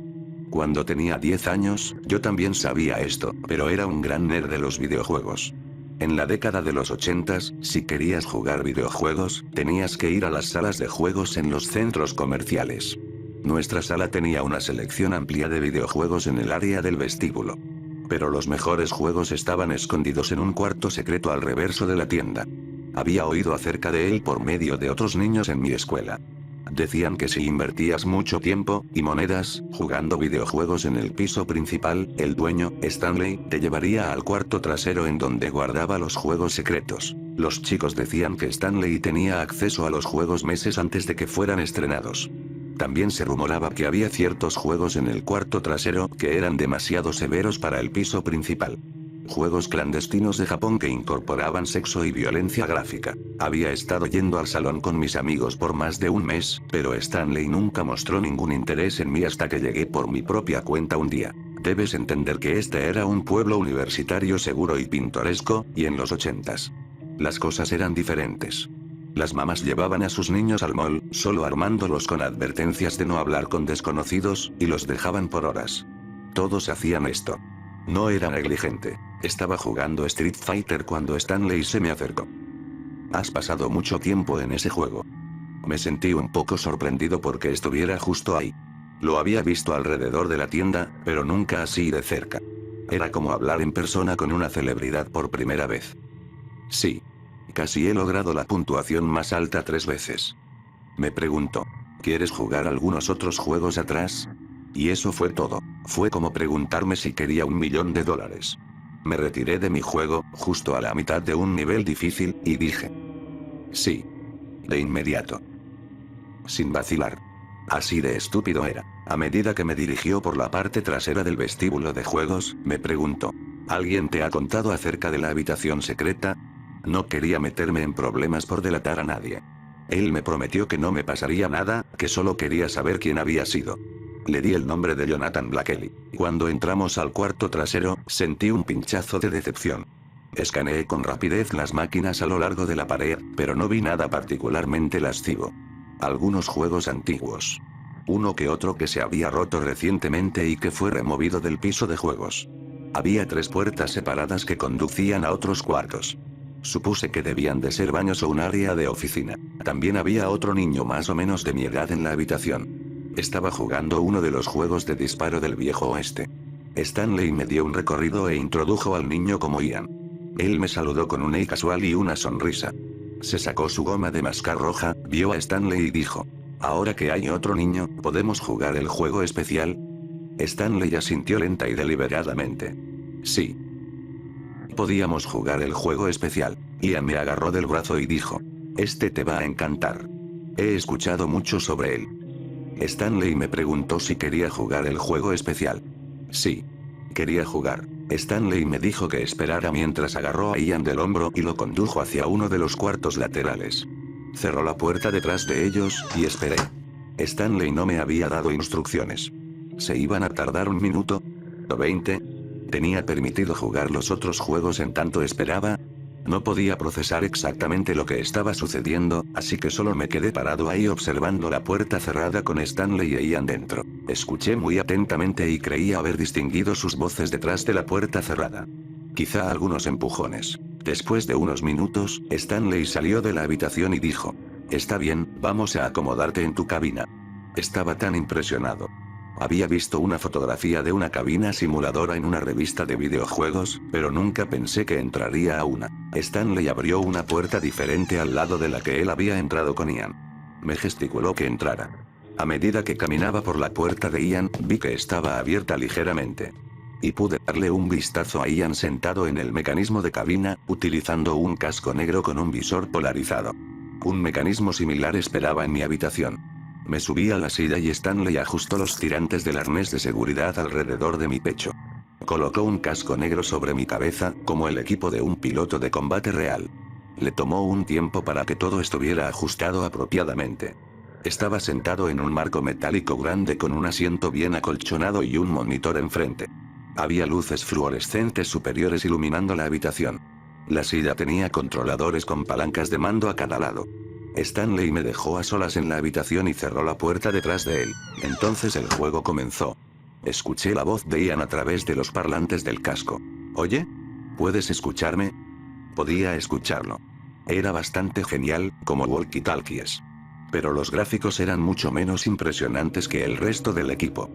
Cuando tenía 10 años, yo también sabía esto, pero era un gran nerd de los videojuegos. En la década de los 80s, si querías jugar videojuegos, tenías que ir a las salas de juegos en los centros comerciales. Nuestra sala tenía una selección amplia de videojuegos en el área del vestíbulo. Pero los mejores juegos estaban escondidos en un cuarto secreto al reverso de la tienda. Había oído acerca de él por medio de otros niños en mi escuela. Decían que si invertías mucho tiempo y monedas jugando videojuegos en el piso principal, el dueño, Stanley, te llevaría al cuarto trasero en donde guardaba los juegos secretos. Los chicos decían que Stanley tenía acceso a los juegos meses antes de que fueran estrenados. También se rumoraba que había ciertos juegos en el cuarto trasero que eran demasiado severos para el piso principal. Juegos clandestinos de Japón que incorporaban sexo y violencia gráfica. Había estado yendo al salón con mis amigos por más de un mes, pero Stanley nunca mostró ningún interés en mí hasta que llegué por mi propia cuenta un día. Debes entender que este era un pueblo universitario seguro y pintoresco, y en los 80s. Las cosas eran diferentes. Las mamás llevaban a sus niños al mall, solo armándolos con advertencias de no hablar con desconocidos, y los dejaban por horas. Todos hacían esto. No era negligente. Estaba jugando Street Fighter cuando Stanley se me acercó. Has pasado mucho tiempo en ese juego. Me sentí un poco sorprendido porque estuviera justo ahí. Lo había visto alrededor de la tienda, pero nunca así de cerca. Era como hablar en persona con una celebridad por primera vez. Sí. Casi he logrado la puntuación más alta 3 veces. Me preguntó, ¿quieres jugar algunos otros juegos atrás? Y eso fue todo. Fue como preguntarme si quería $1.000.000. Me retiré de mi juego, justo a la mitad de un nivel difícil, y dije, sí. De inmediato. Sin vacilar. Así de estúpido era. A medida que me dirigió por la parte trasera del vestíbulo de juegos, me preguntó, ¿alguien te ha contado acerca de la habitación secreta? No quería meterme en problemas por delatar a nadie. Él me prometió que no me pasaría nada, que solo quería saber quién había sido. Le di el nombre de Jonathan Blackeley. Cuando entramos al cuarto trasero, sentí un pinchazo de decepción. Escaneé con rapidez las máquinas a lo largo de la pared, pero no vi nada particularmente lascivo. Algunos juegos antiguos. Uno que otro que se había roto recientemente y que fue removido del piso de juegos. Había 3 puertas separadas que conducían a otros cuartos. Supuse que debían de ser baños o un área de oficina. También había otro niño más o menos de mi edad en la habitación. Estaba jugando uno de los juegos de disparo del viejo oeste. Stanley me dio un recorrido e introdujo al niño como Ian. Él me saludó con un hey casual y una sonrisa. Se sacó su goma de mascar roja, vio a Stanley y dijo, ahora que hay otro niño, ¿podemos jugar el juego especial? Stanley asintió lenta y deliberadamente. Sí. Podíamos jugar el juego especial. Ian me agarró del brazo y dijo, este te va a encantar. He escuchado mucho sobre él. Stanley me preguntó si quería jugar el juego especial. Sí. Quería jugar. Stanley me dijo que esperara mientras agarró a Ian del hombro y lo condujo hacia uno de los cuartos laterales. Cerró la puerta detrás de ellos, y esperé. Stanley no me había dado instrucciones. ¿Se iban a tardar 1 minuto? ¿O 20? ¿Tenía permitido jugar los otros juegos en tanto esperaba? No podía procesar exactamente lo que estaba sucediendo, así que solo me quedé parado ahí observando la puerta cerrada con Stanley e Ian dentro. Escuché muy atentamente y creía haber distinguido sus voces detrás de la puerta cerrada. Quizá algunos empujones. Después de unos minutos, Stanley salió de la habitación y dijo, está bien, vamos a acomodarte en tu cabina. Estaba tan impresionado. Había visto una fotografía de una cabina simuladora en una revista de videojuegos, pero nunca pensé que entraría a una. Stanley abrió una puerta diferente al lado de la que él había entrado con Ian. Me gesticuló que entrara. A medida que caminaba por la puerta de Ian, vi que estaba abierta ligeramente. Y pude darle un vistazo a Ian sentado en el mecanismo de cabina, utilizando un casco negro con un visor polarizado. Un mecanismo similar esperaba en mi habitación. Me subí a la silla y Stanley ajustó los tirantes del arnés de seguridad alrededor de mi pecho. Colocó un casco negro sobre mi cabeza, como el equipo de un piloto de combate real. Le tomó un tiempo para que todo estuviera ajustado apropiadamente. Estaba sentado en un marco metálico grande con un asiento bien acolchonado y un monitor enfrente. Había luces fluorescentes superiores iluminando la habitación. La silla tenía controladores con palancas de mando a cada lado. Stanley me dejó a solas en la habitación y cerró la puerta detrás de él. Entonces el juego comenzó. Escuché la voz de Ian a través de los parlantes del casco. ¿Oye? ¿Puedes escucharme? Podía escucharlo. Era bastante genial, como walkie-talkies. Pero los gráficos eran mucho menos impresionantes que el resto del equipo.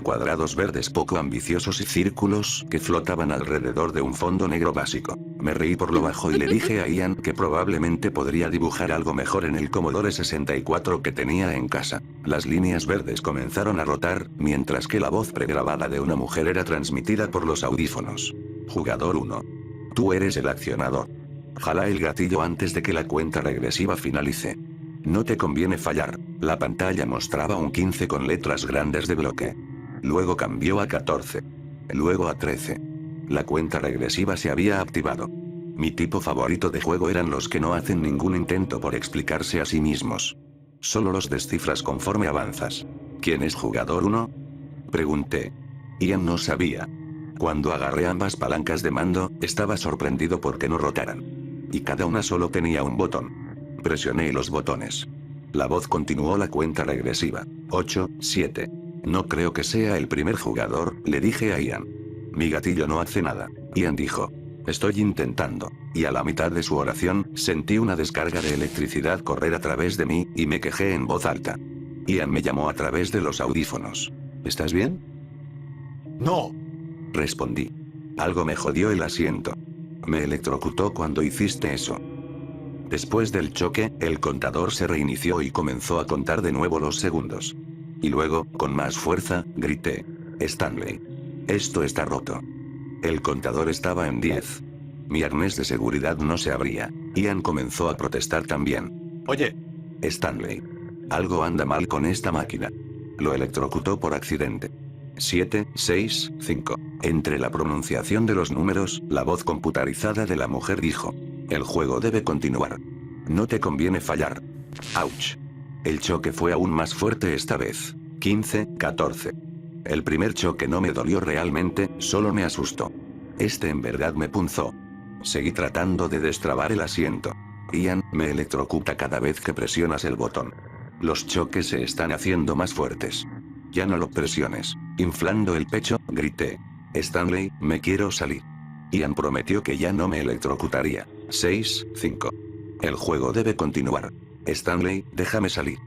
Cuadrados verdes poco ambiciosos y círculos que flotaban alrededor de un fondo negro básico. Me reí por lo bajo y le dije a Ian que probablemente podría dibujar algo mejor en el Commodore 64 que tenía en casa. Las líneas verdes comenzaron a rotar, mientras que la voz pregrabada de una mujer era transmitida por los audífonos. Jugador 1. Tú eres el accionador. Jala el gatillo antes de que la cuenta regresiva finalice. No te conviene fallar. La pantalla mostraba un 15 con letras grandes de bloque. Luego cambió a 14. Luego a 13. La cuenta regresiva se había activado. Mi tipo favorito de juego eran los que no hacen ningún intento por explicarse a sí mismos. Solo los descifras conforme avanzas. ¿Quién es jugador 1? Pregunté. Ian no sabía. Cuando agarré ambas palancas de mando, estaba sorprendido porque no rotaran. Y cada una solo tenía un botón. Presioné los botones. La voz continuó la cuenta regresiva. 8, 7. No creo que sea el primer jugador, le dije a Ian. Mi gatillo no hace nada. Ian dijo. Estoy intentando. Y a la mitad de su oración, sentí una descarga de electricidad correr a través de mí, y me quejé en voz alta. Ian me llamó a través de los audífonos. ¿Estás bien? No. Respondí. Algo me jodió el asiento. Me electrocutó cuando hiciste eso. Después del choque, el contador se reinició y comenzó a contar de nuevo los segundos. Y luego, con más fuerza, grité. Stanley. Esto está roto. El contador estaba en 10. Mi arnés de seguridad no se abría. Ian comenzó a protestar también. Oye. Stanley. Algo anda mal con esta máquina. Lo electrocutó por accidente. 7, 6, 5. Entre la pronunciación de los números, la voz computarizada de la mujer dijo. El juego debe continuar. No te conviene fallar. Ouch. El choque fue aún más fuerte esta vez. 15, 14. El primer choque no me dolió realmente, solo me asustó. Este en verdad me punzó. Seguí tratando de destrabar el asiento. Ian, me electrocuta cada vez que presionas el botón. Los choques se están haciendo más fuertes. Ya no lo presiones. Inflando el pecho, grité. Stanley, me quiero salir. Ian prometió que ya no me electrocutaría. 6, 5. El juego debe continuar. Stanley, déjame salir.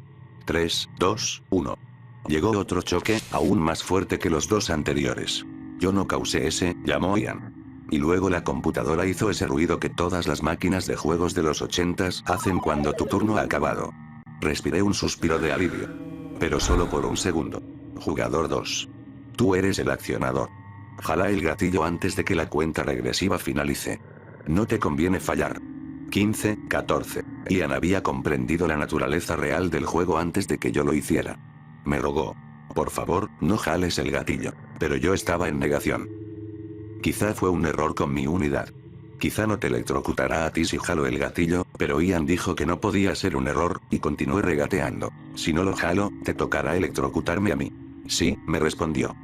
3, 2, 1. Llegó otro choque, aún más fuerte que los dos anteriores. Yo no causé ese, llamó Ian. Y luego la computadora hizo ese ruido que todas las máquinas de juegos de los 80s hacen cuando tu turno ha acabado. Respiré un suspiro de alivio. Pero solo por un segundo. Jugador 2. Tú eres el accionador. Jala el gatillo antes de que la cuenta regresiva finalice. No te conviene fallar. 15, 14. Ian había comprendido la naturaleza real del juego antes de que yo lo hiciera. Me rogó. Por favor, no jales el gatillo. Pero yo estaba en negación. Quizá fue un error con mi unidad. Quizá no te electrocutará a ti si jalo el gatillo, pero Ian dijo que no podía ser un error, y continué regateando. Si no lo jalo, te tocará electrocutarme a mí. Sí, me respondió.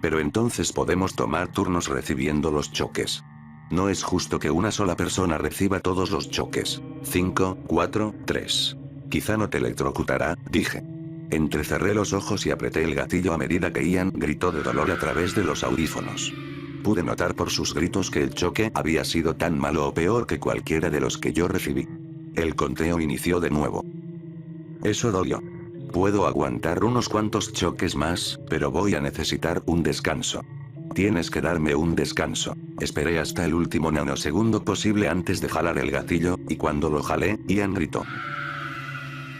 Pero entonces podemos tomar turnos recibiendo los choques. No es justo que una sola persona reciba todos los choques. 5, 4, 3. Quizá no te electrocutará, dije. Entrecerré los ojos y apreté el gatillo a medida que Ian gritó de dolor a través de los audífonos. Pude notar por sus gritos que el choque había sido tan malo o peor que cualquiera de los que yo recibí. El conteo inició de nuevo. Eso dolió. Puedo aguantar unos cuantos choques más, pero voy a necesitar un descanso. Tienes que darme un descanso. Esperé hasta el último nanosegundo posible antes de jalar el gatillo, y cuando lo jalé, Ian gritó.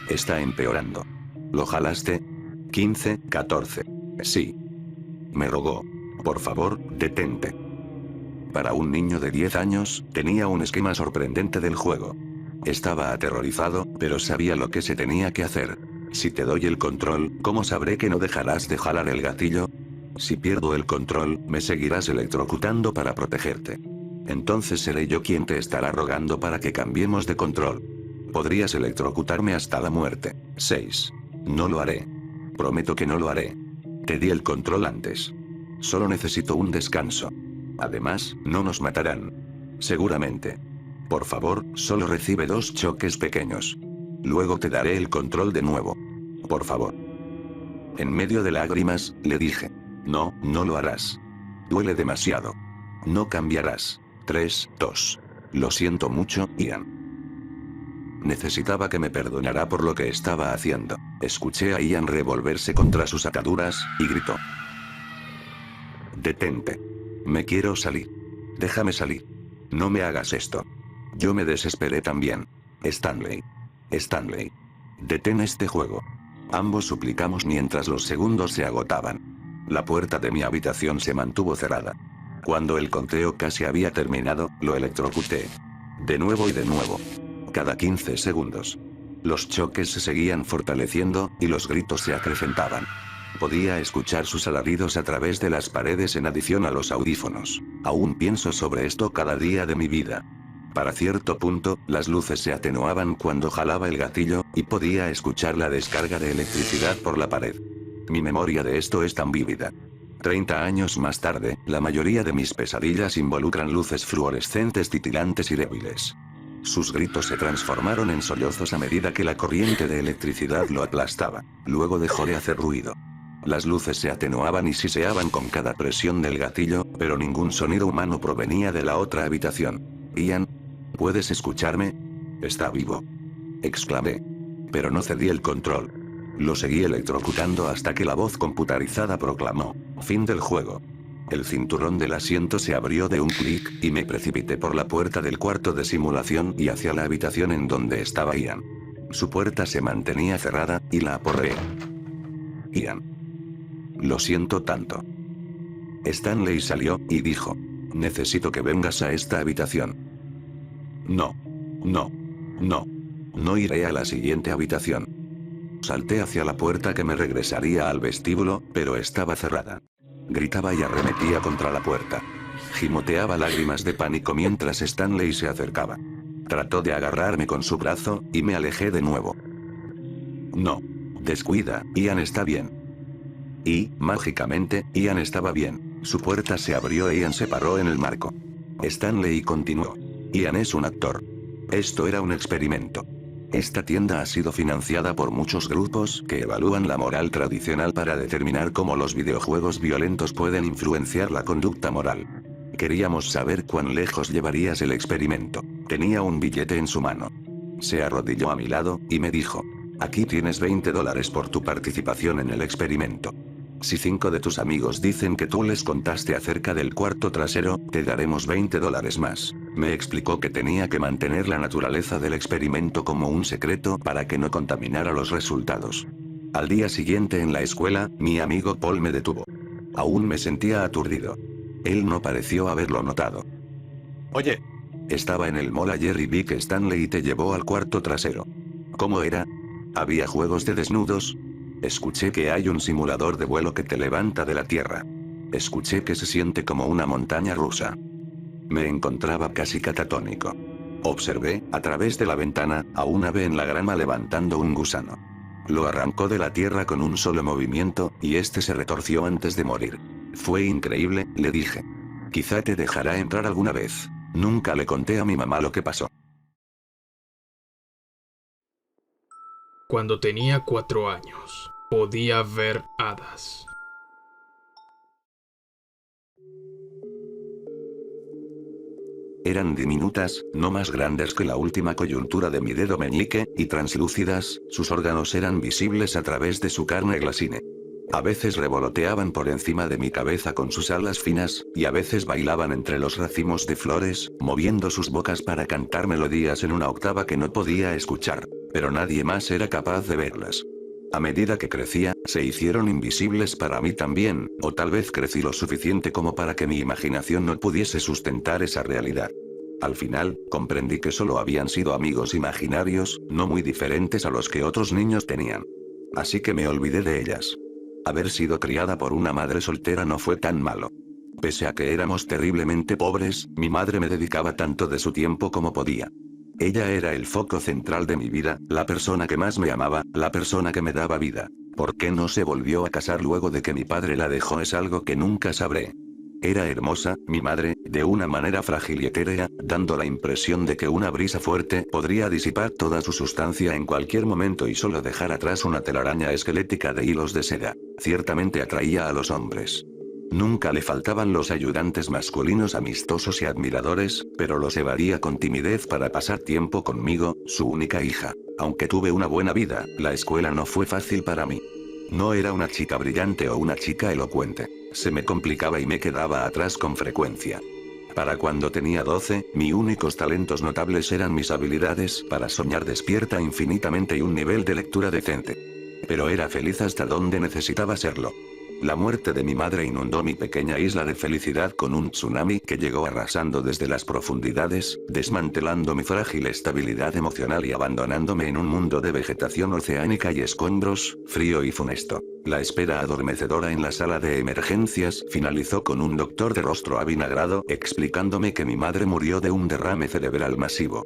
Está empeorando. ¿Lo jalaste? 15, 14. Sí. Me rogó. Por favor, detente. Para un niño de 10 años, tenía un esquema sorprendente del juego. Estaba aterrorizado, pero sabía lo que se tenía que hacer. Si te doy el control, ¿cómo sabré que no dejarás de jalar el gatillo? Si pierdo el control, me seguirás electrocutando para protegerte. Entonces seré yo quien te estará rogando para que cambiemos de control. Podrías electrocutarme hasta la muerte. 6. No lo haré. Prometo que no lo haré. Te di el control antes. Solo necesito un descanso. Además, no nos matarán. Seguramente. Por favor, solo recibe 2 choques pequeños. Luego te daré el control de nuevo. Por favor. En medio de lágrimas, le dije. No, no lo harás. Duele demasiado. No cambiarás. 3, 2. Lo siento mucho, Ian. Necesitaba que me perdonara por lo que estaba haciendo. Escuché a Ian revolverse contra sus ataduras, y gritó. Detente. Me quiero salir. Déjame salir. No me hagas esto. Yo me desesperé también. Stanley. Stanley. Detén este juego. Ambos suplicamos mientras los segundos se agotaban. La puerta de mi habitación se mantuvo cerrada. Cuando el conteo casi había terminado, lo electrocuté. De nuevo y de nuevo. Cada 15 segundos. Los choques se seguían fortaleciendo, y los gritos se acrecentaban. Podía escuchar sus alaridos a través de las paredes en adición a los audífonos. Aún pienso sobre esto cada día de mi vida. Para cierto punto, las luces se atenuaban cuando jalaba el gatillo, y podía escuchar la descarga de electricidad por la pared. Mi memoria de esto es tan vívida. 30 años más tarde, la mayoría de mis pesadillas involucran luces fluorescentes titilantes y débiles. Sus gritos se transformaron en sollozos a medida que la corriente de electricidad lo aplastaba. Luego dejó de hacer ruido. Las luces se atenuaban y siseaban con cada presión del gatillo, pero ningún sonido humano provenía de la otra habitación. Ian, ¿puedes escucharme? Está vivo. Exclamé. Pero no cedí el control. Lo seguí electrocutando hasta que la voz computarizada proclamó: fin del juego. El cinturón del asiento se abrió de un clic, y me precipité por la puerta del cuarto de simulación y hacia la habitación en donde estaba Ian. Su puerta se mantenía cerrada, y la aporreé. Ian. Lo siento tanto. Stanley salió, y dijo: necesito que vengas a esta habitación. No. No. No. No iré a la siguiente habitación. Salté hacia la puerta que me regresaría al vestíbulo, pero estaba cerrada. Gritaba y arremetía contra la puerta. Gimoteaba lágrimas de pánico mientras Stanley se acercaba. Trató de agarrarme con su brazo, y me alejé de nuevo. No. Descuida, Ian está bien. Y, mágicamente, Ian estaba bien. Su puerta se abrió e Ian se paró en el marco. Stanley continuó. Ian es un actor. Esto era un experimento. Esta tienda ha sido financiada por muchos grupos que evalúan la moral tradicional para determinar cómo los videojuegos violentos pueden influenciar la conducta moral. Queríamos saber cuán lejos llevarías el experimento. Tenía un billete en su mano. Se arrodilló a mi lado, y me dijo: aquí tienes $20 por tu participación en el experimento. Si 5 de tus amigos dicen que tú les contaste acerca del cuarto trasero, te daremos $20 más. Me explicó que tenía que mantener la naturaleza del experimento como un secreto para que no contaminara los resultados. Al día siguiente en la escuela, mi amigo Paul me detuvo. Aún me sentía aturdido. Él no pareció haberlo notado. Oye. Estaba en el mall ayer y vi que Stanley te llevó al cuarto trasero. ¿Cómo era? ¿Había juegos de desnudos? Escuché que hay un simulador de vuelo que te levanta de la tierra. Escuché que se siente como una montaña rusa. Me encontraba casi catatónico. Observé, a través de la ventana, a un ave en la grama levantando un gusano. Lo arrancó de la tierra con un solo movimiento, y este se retorció antes de morir. Fue increíble, le dije. Quizá te dejará entrar alguna vez. Nunca le conté a mi mamá lo que pasó. Cuando tenía 4 años, podía ver hadas. Eran diminutas, no más grandes que la última coyuntura de mi dedo meñique, y translúcidas, sus órganos eran visibles a través de su carne glasine. A veces revoloteaban por encima de mi cabeza con sus alas finas, y a veces bailaban entre los racimos de flores, moviendo sus bocas para cantar melodías en una octava que no podía escuchar, pero nadie más era capaz de verlas. A medida que crecía, se hicieron invisibles para mí también, o tal vez crecí lo suficiente como para que mi imaginación no pudiese sustentar esa realidad. Al final, comprendí que solo habían sido amigos imaginarios, no muy diferentes a los que otros niños tenían. Así que me olvidé de ellas. Haber sido criada por una madre soltera no fue tan malo. Pese a que éramos terriblemente pobres, mi madre me dedicaba tanto de su tiempo como podía. Ella era el foco central de mi vida, la persona que más me amaba, la persona que me daba vida. ¿Por qué no se volvió a casar luego de que mi padre la dejó? Es algo que nunca sabré. Era hermosa, mi madre, de una manera frágil y etérea, dando la impresión de que una brisa fuerte podría disipar toda su sustancia en cualquier momento y solo dejar atrás una telaraña esquelética de hilos de seda. Ciertamente atraía a los hombres. Nunca le faltaban los ayudantes masculinos amistosos y admiradores, pero los evadía con timidez para pasar tiempo conmigo, su única hija. Aunque tuve una buena vida, la escuela no fue fácil para mí. No era una chica brillante o una chica elocuente. Se me complicaba y me quedaba atrás con frecuencia. Para cuando tenía 12, mis únicos talentos notables eran mis habilidades para soñar despierta infinitamente y un nivel de lectura decente. Pero era feliz hasta donde necesitaba serlo. La muerte de mi madre inundó mi pequeña isla de felicidad con un tsunami que llegó arrasando desde las profundidades, desmantelando mi frágil estabilidad emocional y abandonándome en un mundo de vegetación oceánica y escombros, frío y funesto. La espera adormecedora en la sala de emergencias finalizó con un doctor de rostro avinagrado explicándome que mi madre murió de un derrame cerebral masivo.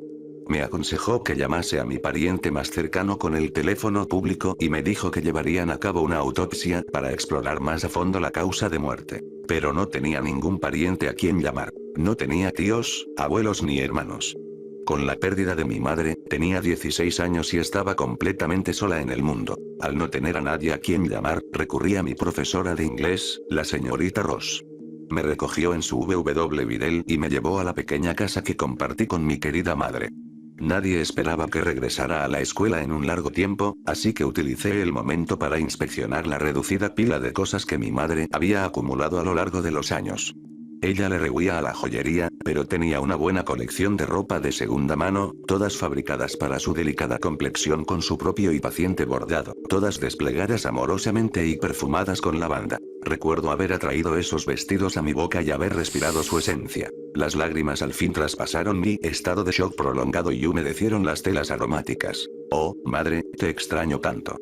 Me aconsejó que llamase a mi pariente más cercano con el teléfono público y me dijo que llevarían a cabo una autopsia para explorar más a fondo la causa de muerte. Pero no tenía ningún pariente a quien llamar. No tenía tíos, abuelos ni hermanos. Con la pérdida de mi madre, tenía 16 años y estaba completamente sola en el mundo. Al no tener a nadie a quien llamar, recurrí a mi profesora de inglés, la señorita Ross. Me recogió en su VW Videl y me llevó a la pequeña casa que compartí con mi querida madre. Nadie esperaba que regresara a la escuela en un largo tiempo, así que utilicé el momento para inspeccionar la reducida pila de cosas que mi madre había acumulado a lo largo de los años. Ella le rehuía a la joyería, pero tenía una buena colección de ropa de segunda mano, todas fabricadas para su delicada complexión con su propio y paciente bordado, todas desplegadas amorosamente y perfumadas con lavanda. Recuerdo haber atraído esos vestidos a mi boca y haber respirado su esencia. Las lágrimas al fin traspasaron mi estado de shock prolongado y humedecieron las telas aromáticas. Oh, madre, te extraño tanto.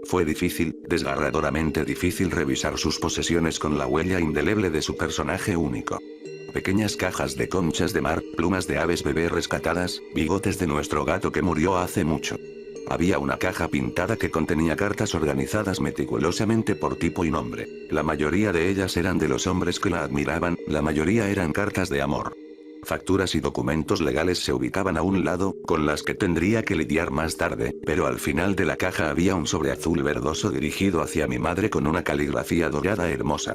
Fue difícil, desgarradoramente difícil revisar sus posesiones con la huella indeleble de su personaje único. Pequeñas cajas de conchas de mar, plumas de aves bebé rescatadas, bigotes de nuestro gato que murió hace mucho. Había una caja pintada que contenía cartas organizadas meticulosamente por tipo y nombre. La mayoría de ellas eran de los hombres que la admiraban, la mayoría eran cartas de amor. Facturas y documentos legales se ubicaban a un lado, con las que tendría que lidiar más tarde, pero al final de la caja había un sobre azul verdoso dirigido hacia mi madre con una caligrafía dorada hermosa.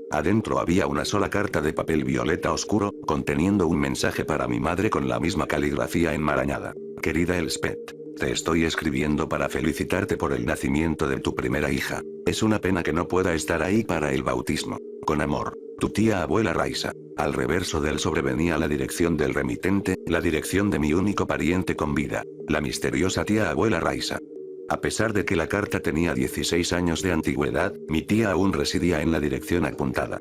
Adentro había una sola carta de papel violeta oscuro, conteniendo un mensaje para mi madre con la misma caligrafía enmarañada. Querida Elspeth, te estoy escribiendo para felicitarte por el nacimiento de tu primera hija. Es una pena que no pueda estar ahí para el bautismo. Con amor, tu tía abuela Raisa. Al reverso del sobre venía la dirección del remitente, la dirección de mi único pariente con vida, la misteriosa tía abuela Raisa. A pesar de que la carta tenía 16 años de antigüedad, mi tía aún residía en la dirección apuntada.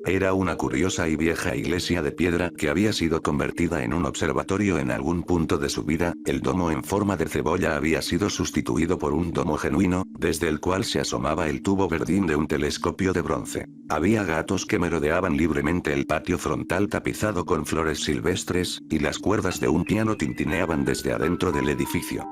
Era una curiosa y vieja iglesia de piedra que había sido convertida en un observatorio en algún punto de su vida. El domo en forma de cebolla había sido sustituido por un domo genuino, desde el cual se asomaba el tubo verdín de un telescopio de bronce. Había gatos que merodeaban libremente el patio frontal tapizado con flores silvestres, y las cuerdas de un piano tintineaban desde adentro del edificio.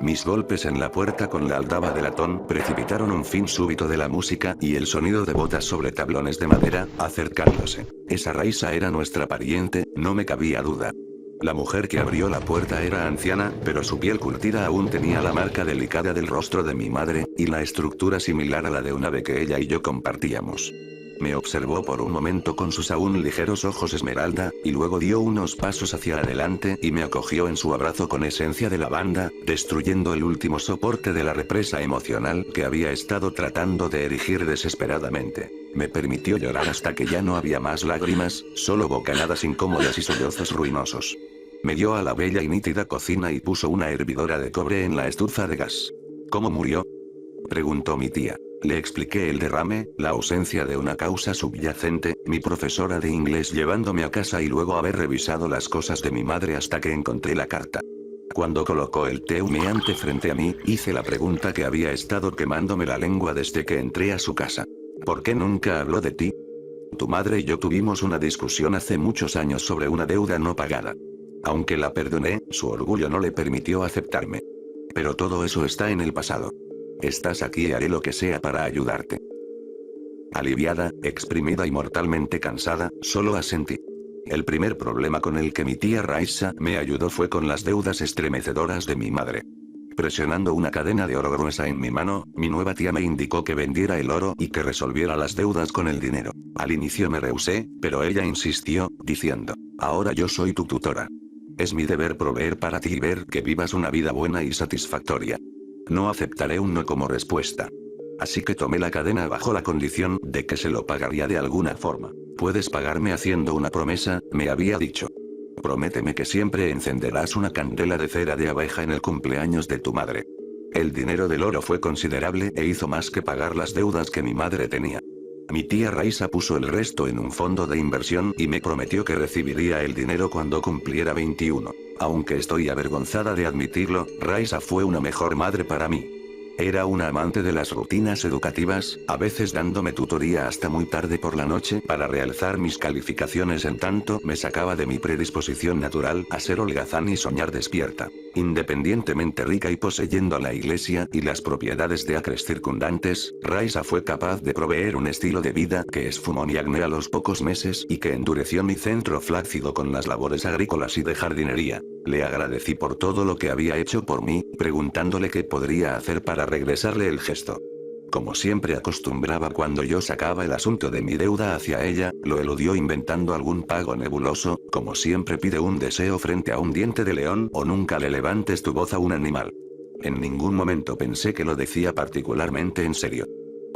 Mis golpes en la puerta con la aldaba de latón precipitaron un fin súbito de la música y el sonido de botas sobre tablones de madera, acercándose. Esa Raisa era nuestra pariente, no me cabía duda. La mujer que abrió la puerta era anciana, pero su piel curtida aún tenía la marca delicada del rostro de mi madre, y la estructura similar a la de un ave que ella y yo compartíamos. Me observó por un momento con sus aún ligeros ojos esmeralda, y luego dio unos pasos hacia adelante y me acogió en su abrazo con esencia de lavanda, destruyendo el último soporte de la represa emocional que había estado tratando de erigir desesperadamente. Me permitió llorar hasta que ya no había más lágrimas, solo bocanadas incómodas y sollozos ruinosos. Me dio a la bella y nítida cocina y puso una hervidora de cobre en la estufa de gas. ¿Cómo murió?, preguntó mi tía. Le expliqué el derrame, la ausencia de una causa subyacente, mi profesora de inglés llevándome a casa y luego haber revisado las cosas de mi madre hasta que encontré la carta. Cuando colocó el té humeante frente a mí, hice la pregunta que había estado quemándome la lengua desde que entré a su casa. ¿Por qué nunca habló de ti? Tu madre y yo tuvimos una discusión hace muchos años sobre una deuda no pagada. Aunque la perdoné, su orgullo no le permitió aceptarme. Pero todo eso está en el pasado. Estás aquí y haré lo que sea para ayudarte. Aliviada, exprimida y mortalmente cansada, solo asentí. El primer problema con el que mi tía Raisa me ayudó fue con las deudas estremecedoras de mi madre. Presionando una cadena de oro gruesa en mi mano, mi nueva tía me indicó que vendiera el oro y que resolviera las deudas con el dinero. Al inicio me rehusé, pero ella insistió, diciendo, ahora yo soy tu tutora. Es mi deber proveer para ti y ver que vivas una vida buena y satisfactoria. No aceptaré un no como respuesta. Así que tomé la cadena bajo la condición de que se lo pagaría de alguna forma. Puedes pagarme haciendo una promesa, me había dicho. Prométeme que siempre encenderás una candela de cera de abeja en el cumpleaños de tu madre. El dinero del oro fue considerable e hizo más que pagar las deudas que mi madre tenía. Mi tía Raisa puso el resto en un fondo de inversión y me prometió que recibiría el dinero cuando cumpliera 21. Aunque estoy avergonzada de admitirlo, Raisa fue una mejor madre para mí. Era una amante de las rutinas educativas, a veces dándome tutoría hasta muy tarde por la noche para realzar mis calificaciones en tanto me sacaba de mi predisposición natural a ser holgazán y soñar despierta. Independientemente rica y poseyendo la iglesia y las propiedades de acres circundantes, Raisa fue capaz de proveer un estilo de vida que esfumó mi acné a los pocos meses y que endureció mi centro flácido con las labores agrícolas y de jardinería. Le agradecí por todo lo que había hecho por mí, preguntándole qué podría hacer para regresarle el gesto. Como siempre acostumbraba cuando yo sacaba el asunto de mi deuda hacia ella, lo eludió inventando algún pago nebuloso, como siempre pide un deseo frente a un diente de león o nunca le levantes tu voz a un animal. En ningún momento pensé que lo decía particularmente en serio.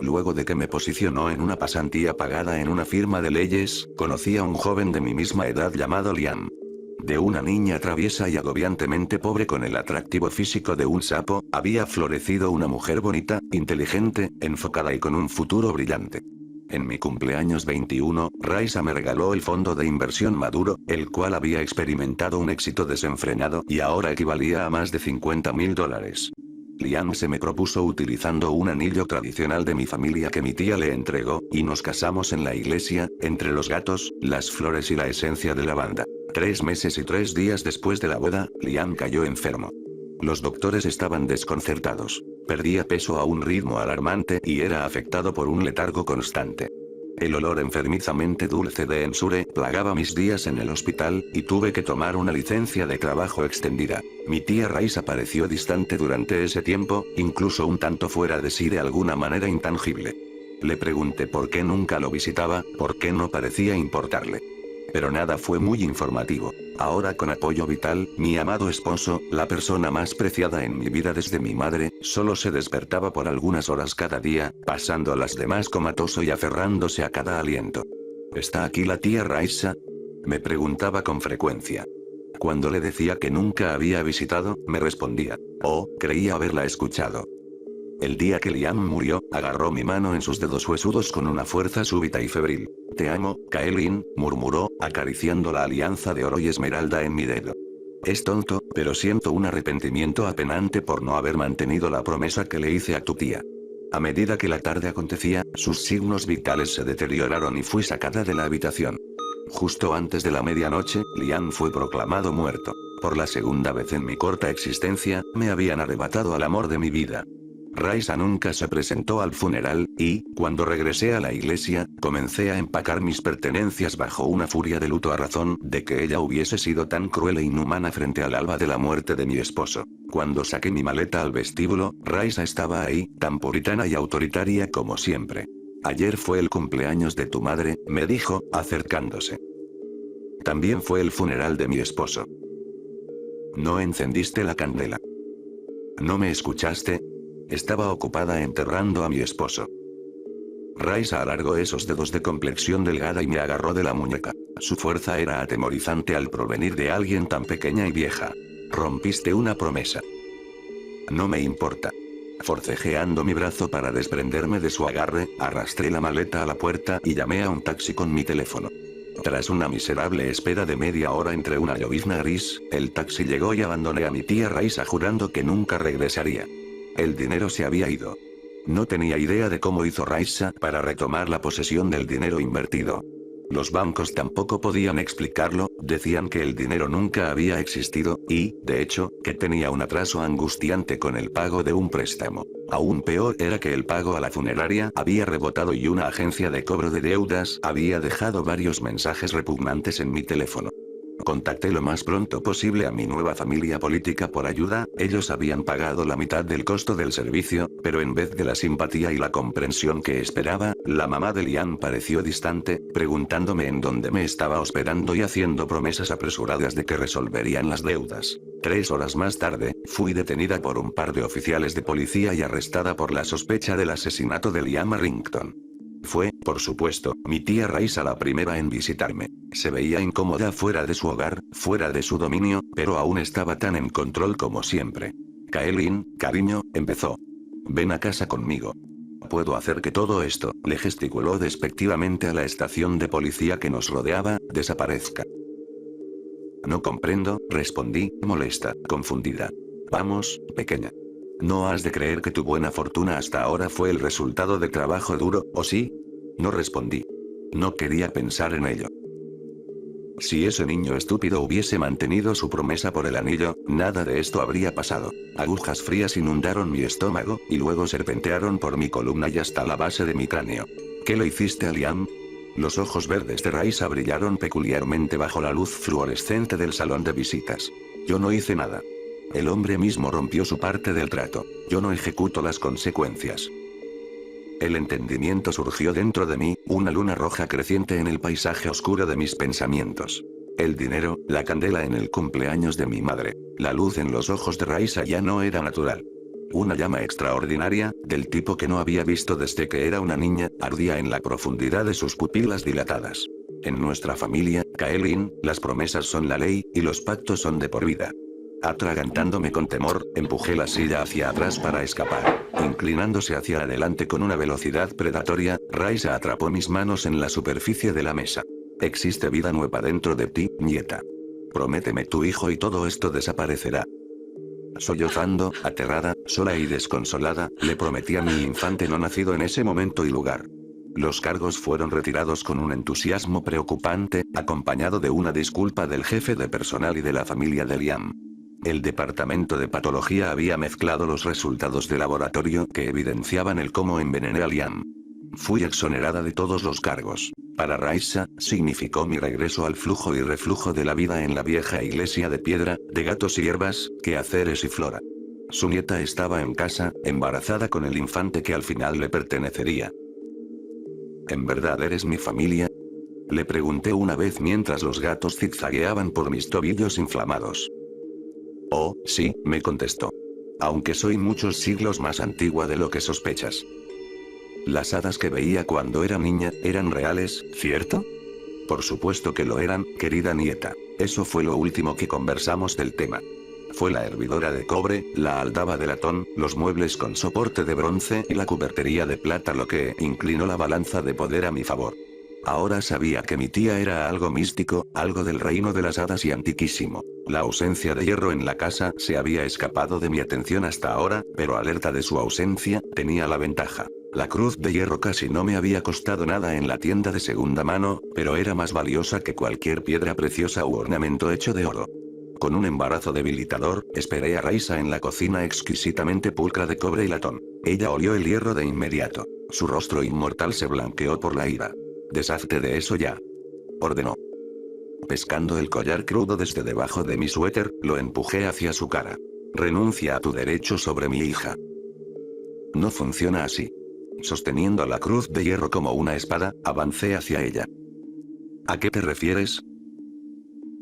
Luego de que me posicionó en una pasantía pagada en una firma de leyes, conocí a un joven de mi misma edad llamado Liam. De una niña traviesa y agobiantemente pobre con el atractivo físico de un sapo, había florecido una mujer bonita, inteligente, enfocada y con un futuro brillante. En mi cumpleaños 21, Raisa me regaló el fondo de inversión maduro, el cual había experimentado un éxito desenfrenado y ahora equivalía a más de $50.000. Liam se me propuso utilizando un anillo tradicional de mi familia que mi tía le entregó, y nos casamos en la iglesia, entre los gatos, las flores y la esencia de lavanda. 3 meses y 3 días después de la boda, Liam cayó enfermo. Los doctores estaban desconcertados. Perdía peso a un ritmo alarmante y era afectado por un letargo constante. El olor enfermizamente dulce de Ensure plagaba mis días en el hospital, y tuve que tomar una licencia de trabajo extendida. Mi tía Raisa pareció distante durante ese tiempo, incluso un tanto fuera de sí de alguna manera intangible. Le pregunté por qué nunca lo visitaba, por qué no parecía importarle. Pero nada fue muy informativo. Ahora con apoyo vital, mi amado esposo, la persona más preciada en mi vida desde mi madre, solo se despertaba por algunas horas cada día, pasando las demás comatoso y aferrándose a cada aliento. ¿Está aquí la tía Raisa?, me preguntaba con frecuencia. Cuando le decía que nunca había visitado, me respondía, oh, creía haberla escuchado. El día que Liam murió, agarró mi mano en sus dedos huesudos con una fuerza súbita y febril. Te amo, Kaelin, murmuró, acariciando la alianza de oro y esmeralda en mi dedo. Es tonto, pero siento un arrepentimiento apenante por no haber mantenido la promesa que le hice a tu tía. A medida que la tarde acontecía, sus signos vitales se deterioraron y fui sacada de la habitación. Justo antes de la medianoche, Liam fue proclamado muerto. Por la segunda vez en mi corta existencia, me habían arrebatado al amor de mi vida. Raisa nunca se presentó al funeral, y, cuando regresé a la iglesia, comencé a empacar mis pertenencias bajo una furia de luto a razón de que ella hubiese sido tan cruel e inhumana frente al alba de la muerte de mi esposo. Cuando saqué mi maleta al vestíbulo, Raisa estaba ahí, tan puritana y autoritaria como siempre. Ayer fue el cumpleaños de tu madre, me dijo, acercándose. También fue el funeral de mi esposo. No encendiste la candela. ¿No me escuchaste? Estaba ocupada enterrando a mi esposo. Raisa alargó esos dedos de complexión delgada y me agarró de la muñeca. Su fuerza era atemorizante al provenir de alguien tan pequeña y vieja. Rompiste una promesa. No me importa. Forcejeando mi brazo para desprenderme de su agarre, arrastré la maleta a la puerta y llamé a un taxi con mi teléfono. Tras una miserable espera de media hora entre una llovizna gris, el taxi llegó y abandoné a mi tía Raisa jurando que nunca regresaría. El dinero se había ido. No tenía idea de cómo hizo Raisa para retomar la posesión del dinero invertido. Los bancos tampoco podían explicarlo, decían que el dinero nunca había existido, y, de hecho, que tenía un atraso angustiante con el pago de un préstamo. Aún peor era que el pago a la funeraria había rebotado y una agencia de cobro de deudas había dejado varios mensajes repugnantes en mi teléfono. Contacté lo más pronto posible a mi nueva familia política por ayuda, ellos habían pagado la mitad del costo del servicio, pero en vez de la simpatía y la comprensión que esperaba, la mamá de Liam pareció distante, preguntándome en dónde me estaba hospedando y haciendo promesas apresuradas de que resolverían las deudas. 3 horas más tarde, fui detenida por un par de oficiales de policía y arrestada por la sospecha del asesinato de Liam Arrington. Fue, por supuesto, mi tía Raisa la primera en visitarme. Se veía incómoda fuera de su hogar, fuera de su dominio, pero aún estaba tan en control como siempre. Kaelin, cariño, empezó. Ven a casa conmigo. Puedo hacer que todo esto, le gesticuló despectivamente a la estación de policía que nos rodeaba, desaparezca. No comprendo, respondí, molesta, confundida. Vamos, pequeña. No has de creer que tu buena fortuna hasta ahora fue el resultado de trabajo duro, ¿o sí? No respondí. No quería pensar en ello. Si ese niño estúpido hubiese mantenido su promesa por el anillo, nada de esto habría pasado. Agujas frías inundaron mi estómago, y luego serpentearon por mi columna y hasta la base de mi cráneo. ¿Qué le hiciste a Liam? Los ojos verdes de Raisa brillaron peculiarmente bajo la luz fluorescente del salón de visitas. Yo no hice nada. El hombre mismo rompió su parte del trato. Yo no ejecuto las consecuencias. El entendimiento surgió dentro de mí, una luna roja creciente en el paisaje oscuro de mis pensamientos. El dinero, la candela en el cumpleaños de mi madre. La luz en los ojos de Raisa ya no era natural. Una llama extraordinaria, del tipo que no había visto desde que era una niña, ardía en la profundidad de sus pupilas dilatadas. En nuestra familia, Kaelin, las promesas son la ley, y los pactos son de por vida. Atragantándome con temor, empujé la silla hacia atrás para escapar. Inclinándose hacia adelante con una velocidad predatoria, Raisa atrapó mis manos en la superficie de la mesa. Existe vida nueva dentro de ti, nieta. Prométeme tu hijo y todo esto desaparecerá. Sollozando, aterrada, sola y desconsolada, le prometí a mi infante no nacido en ese momento y lugar. Los cargos fueron retirados con un entusiasmo preocupante, acompañado de una disculpa del jefe de personal y de la familia de Liam. El departamento de patología había mezclado los resultados de laboratorio que evidenciaban el cómo envenené a Liam. Fui exonerada de todos los cargos. Para Raisa, significó mi regreso al flujo y reflujo de la vida en la vieja iglesia de piedra, de gatos y hierbas, quehaceres y flora. Su nieta estaba en casa, embarazada con el infante que al final le pertenecería. ¿En verdad eres mi familia? Le pregunté una vez mientras los gatos zigzagueaban por mis tobillos inflamados. Oh, sí, me contestó. Aunque soy muchos siglos más antigua de lo que sospechas. Las hadas que veía cuando era niña, eran reales, ¿cierto? Por supuesto que lo eran, querida nieta. Eso fue lo último que conversamos del tema. Fue la hervidora de cobre, la aldaba de latón, los muebles con soporte de bronce y la cubertería de plata lo que inclinó la balanza de poder a mi favor. Ahora sabía que mi tía era algo místico, algo del reino de las hadas y antiquísimo. La ausencia de hierro en la casa se había escapado de mi atención hasta ahora, pero alerta de su ausencia, tenía la ventaja. La cruz de hierro casi no me había costado nada en la tienda de segunda mano, pero era más valiosa que cualquier piedra preciosa u ornamento hecho de oro. Con un embarazo debilitador, esperé a Raisa en la cocina exquisitamente pulcra de cobre y latón. Ella olió el hierro de inmediato. Su rostro inmortal se blanqueó por la ira. Deshazte de eso ya. Ordenó. Pescando el collar crudo desde debajo de mi suéter, lo empujé hacia su cara. Renuncia a tu derecho sobre mi hija. No funciona así. Sosteniendo la cruz de hierro como una espada, avancé hacia ella. ¿A qué te refieres?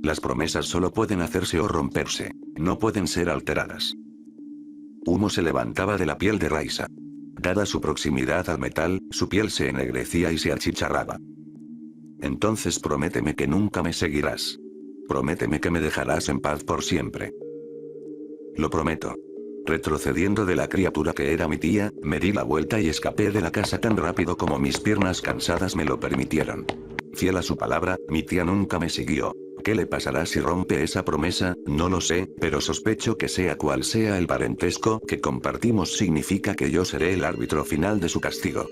Las promesas solo pueden hacerse o romperse. No pueden ser alteradas. Humo se levantaba de la piel de Raisa. Dada su proximidad al metal, su piel se ennegrecía y se achicharraba. Entonces prométeme que nunca me seguirás. Prométeme que me dejarás en paz por siempre. Lo prometo. Retrocediendo de la criatura que era mi tía, me di la vuelta y escapé de la casa tan rápido como mis piernas cansadas me lo permitieron. Fiel a su palabra, mi tía nunca me siguió. ¿Qué le pasará si rompe esa promesa? No lo sé, pero sospecho que sea cual sea el parentesco que compartimos significa que yo seré el árbitro final de su castigo.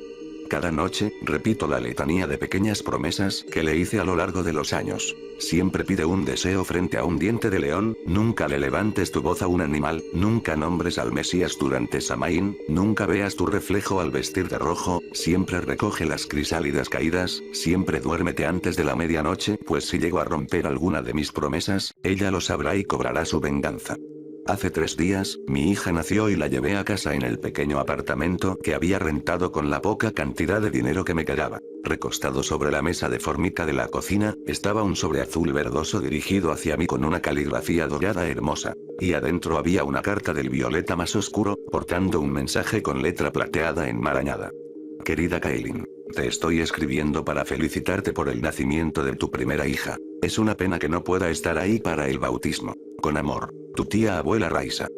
Cada noche, repito la letanía de pequeñas promesas que le hice a lo largo de los años. Siempre pide un deseo frente a un diente de león, nunca le levantes tu voz a un animal, nunca nombres al Mesías durante Samaín, nunca veas tu reflejo al vestir de rojo, siempre recoge las crisálidas caídas, siempre duérmete antes de la medianoche, pues si llego a romper alguna de mis promesas, ella lo sabrá y cobrará su venganza. Hace 3 días, mi hija nació y la llevé a casa en el pequeño apartamento que había rentado con la poca cantidad de dinero que me quedaba. Recostado sobre la mesa de formica de la cocina, estaba un sobre azul verdoso dirigido hacia mí con una caligrafía dorada hermosa. Y adentro había una carta del violeta más oscuro, portando un mensaje con letra plateada enmarañada. Querida Kaylin, te estoy escribiendo para felicitarte por el nacimiento de tu primera hija. Es una pena que no pueda estar ahí para el bautismo. Con amor, tu tía abuela Raisa.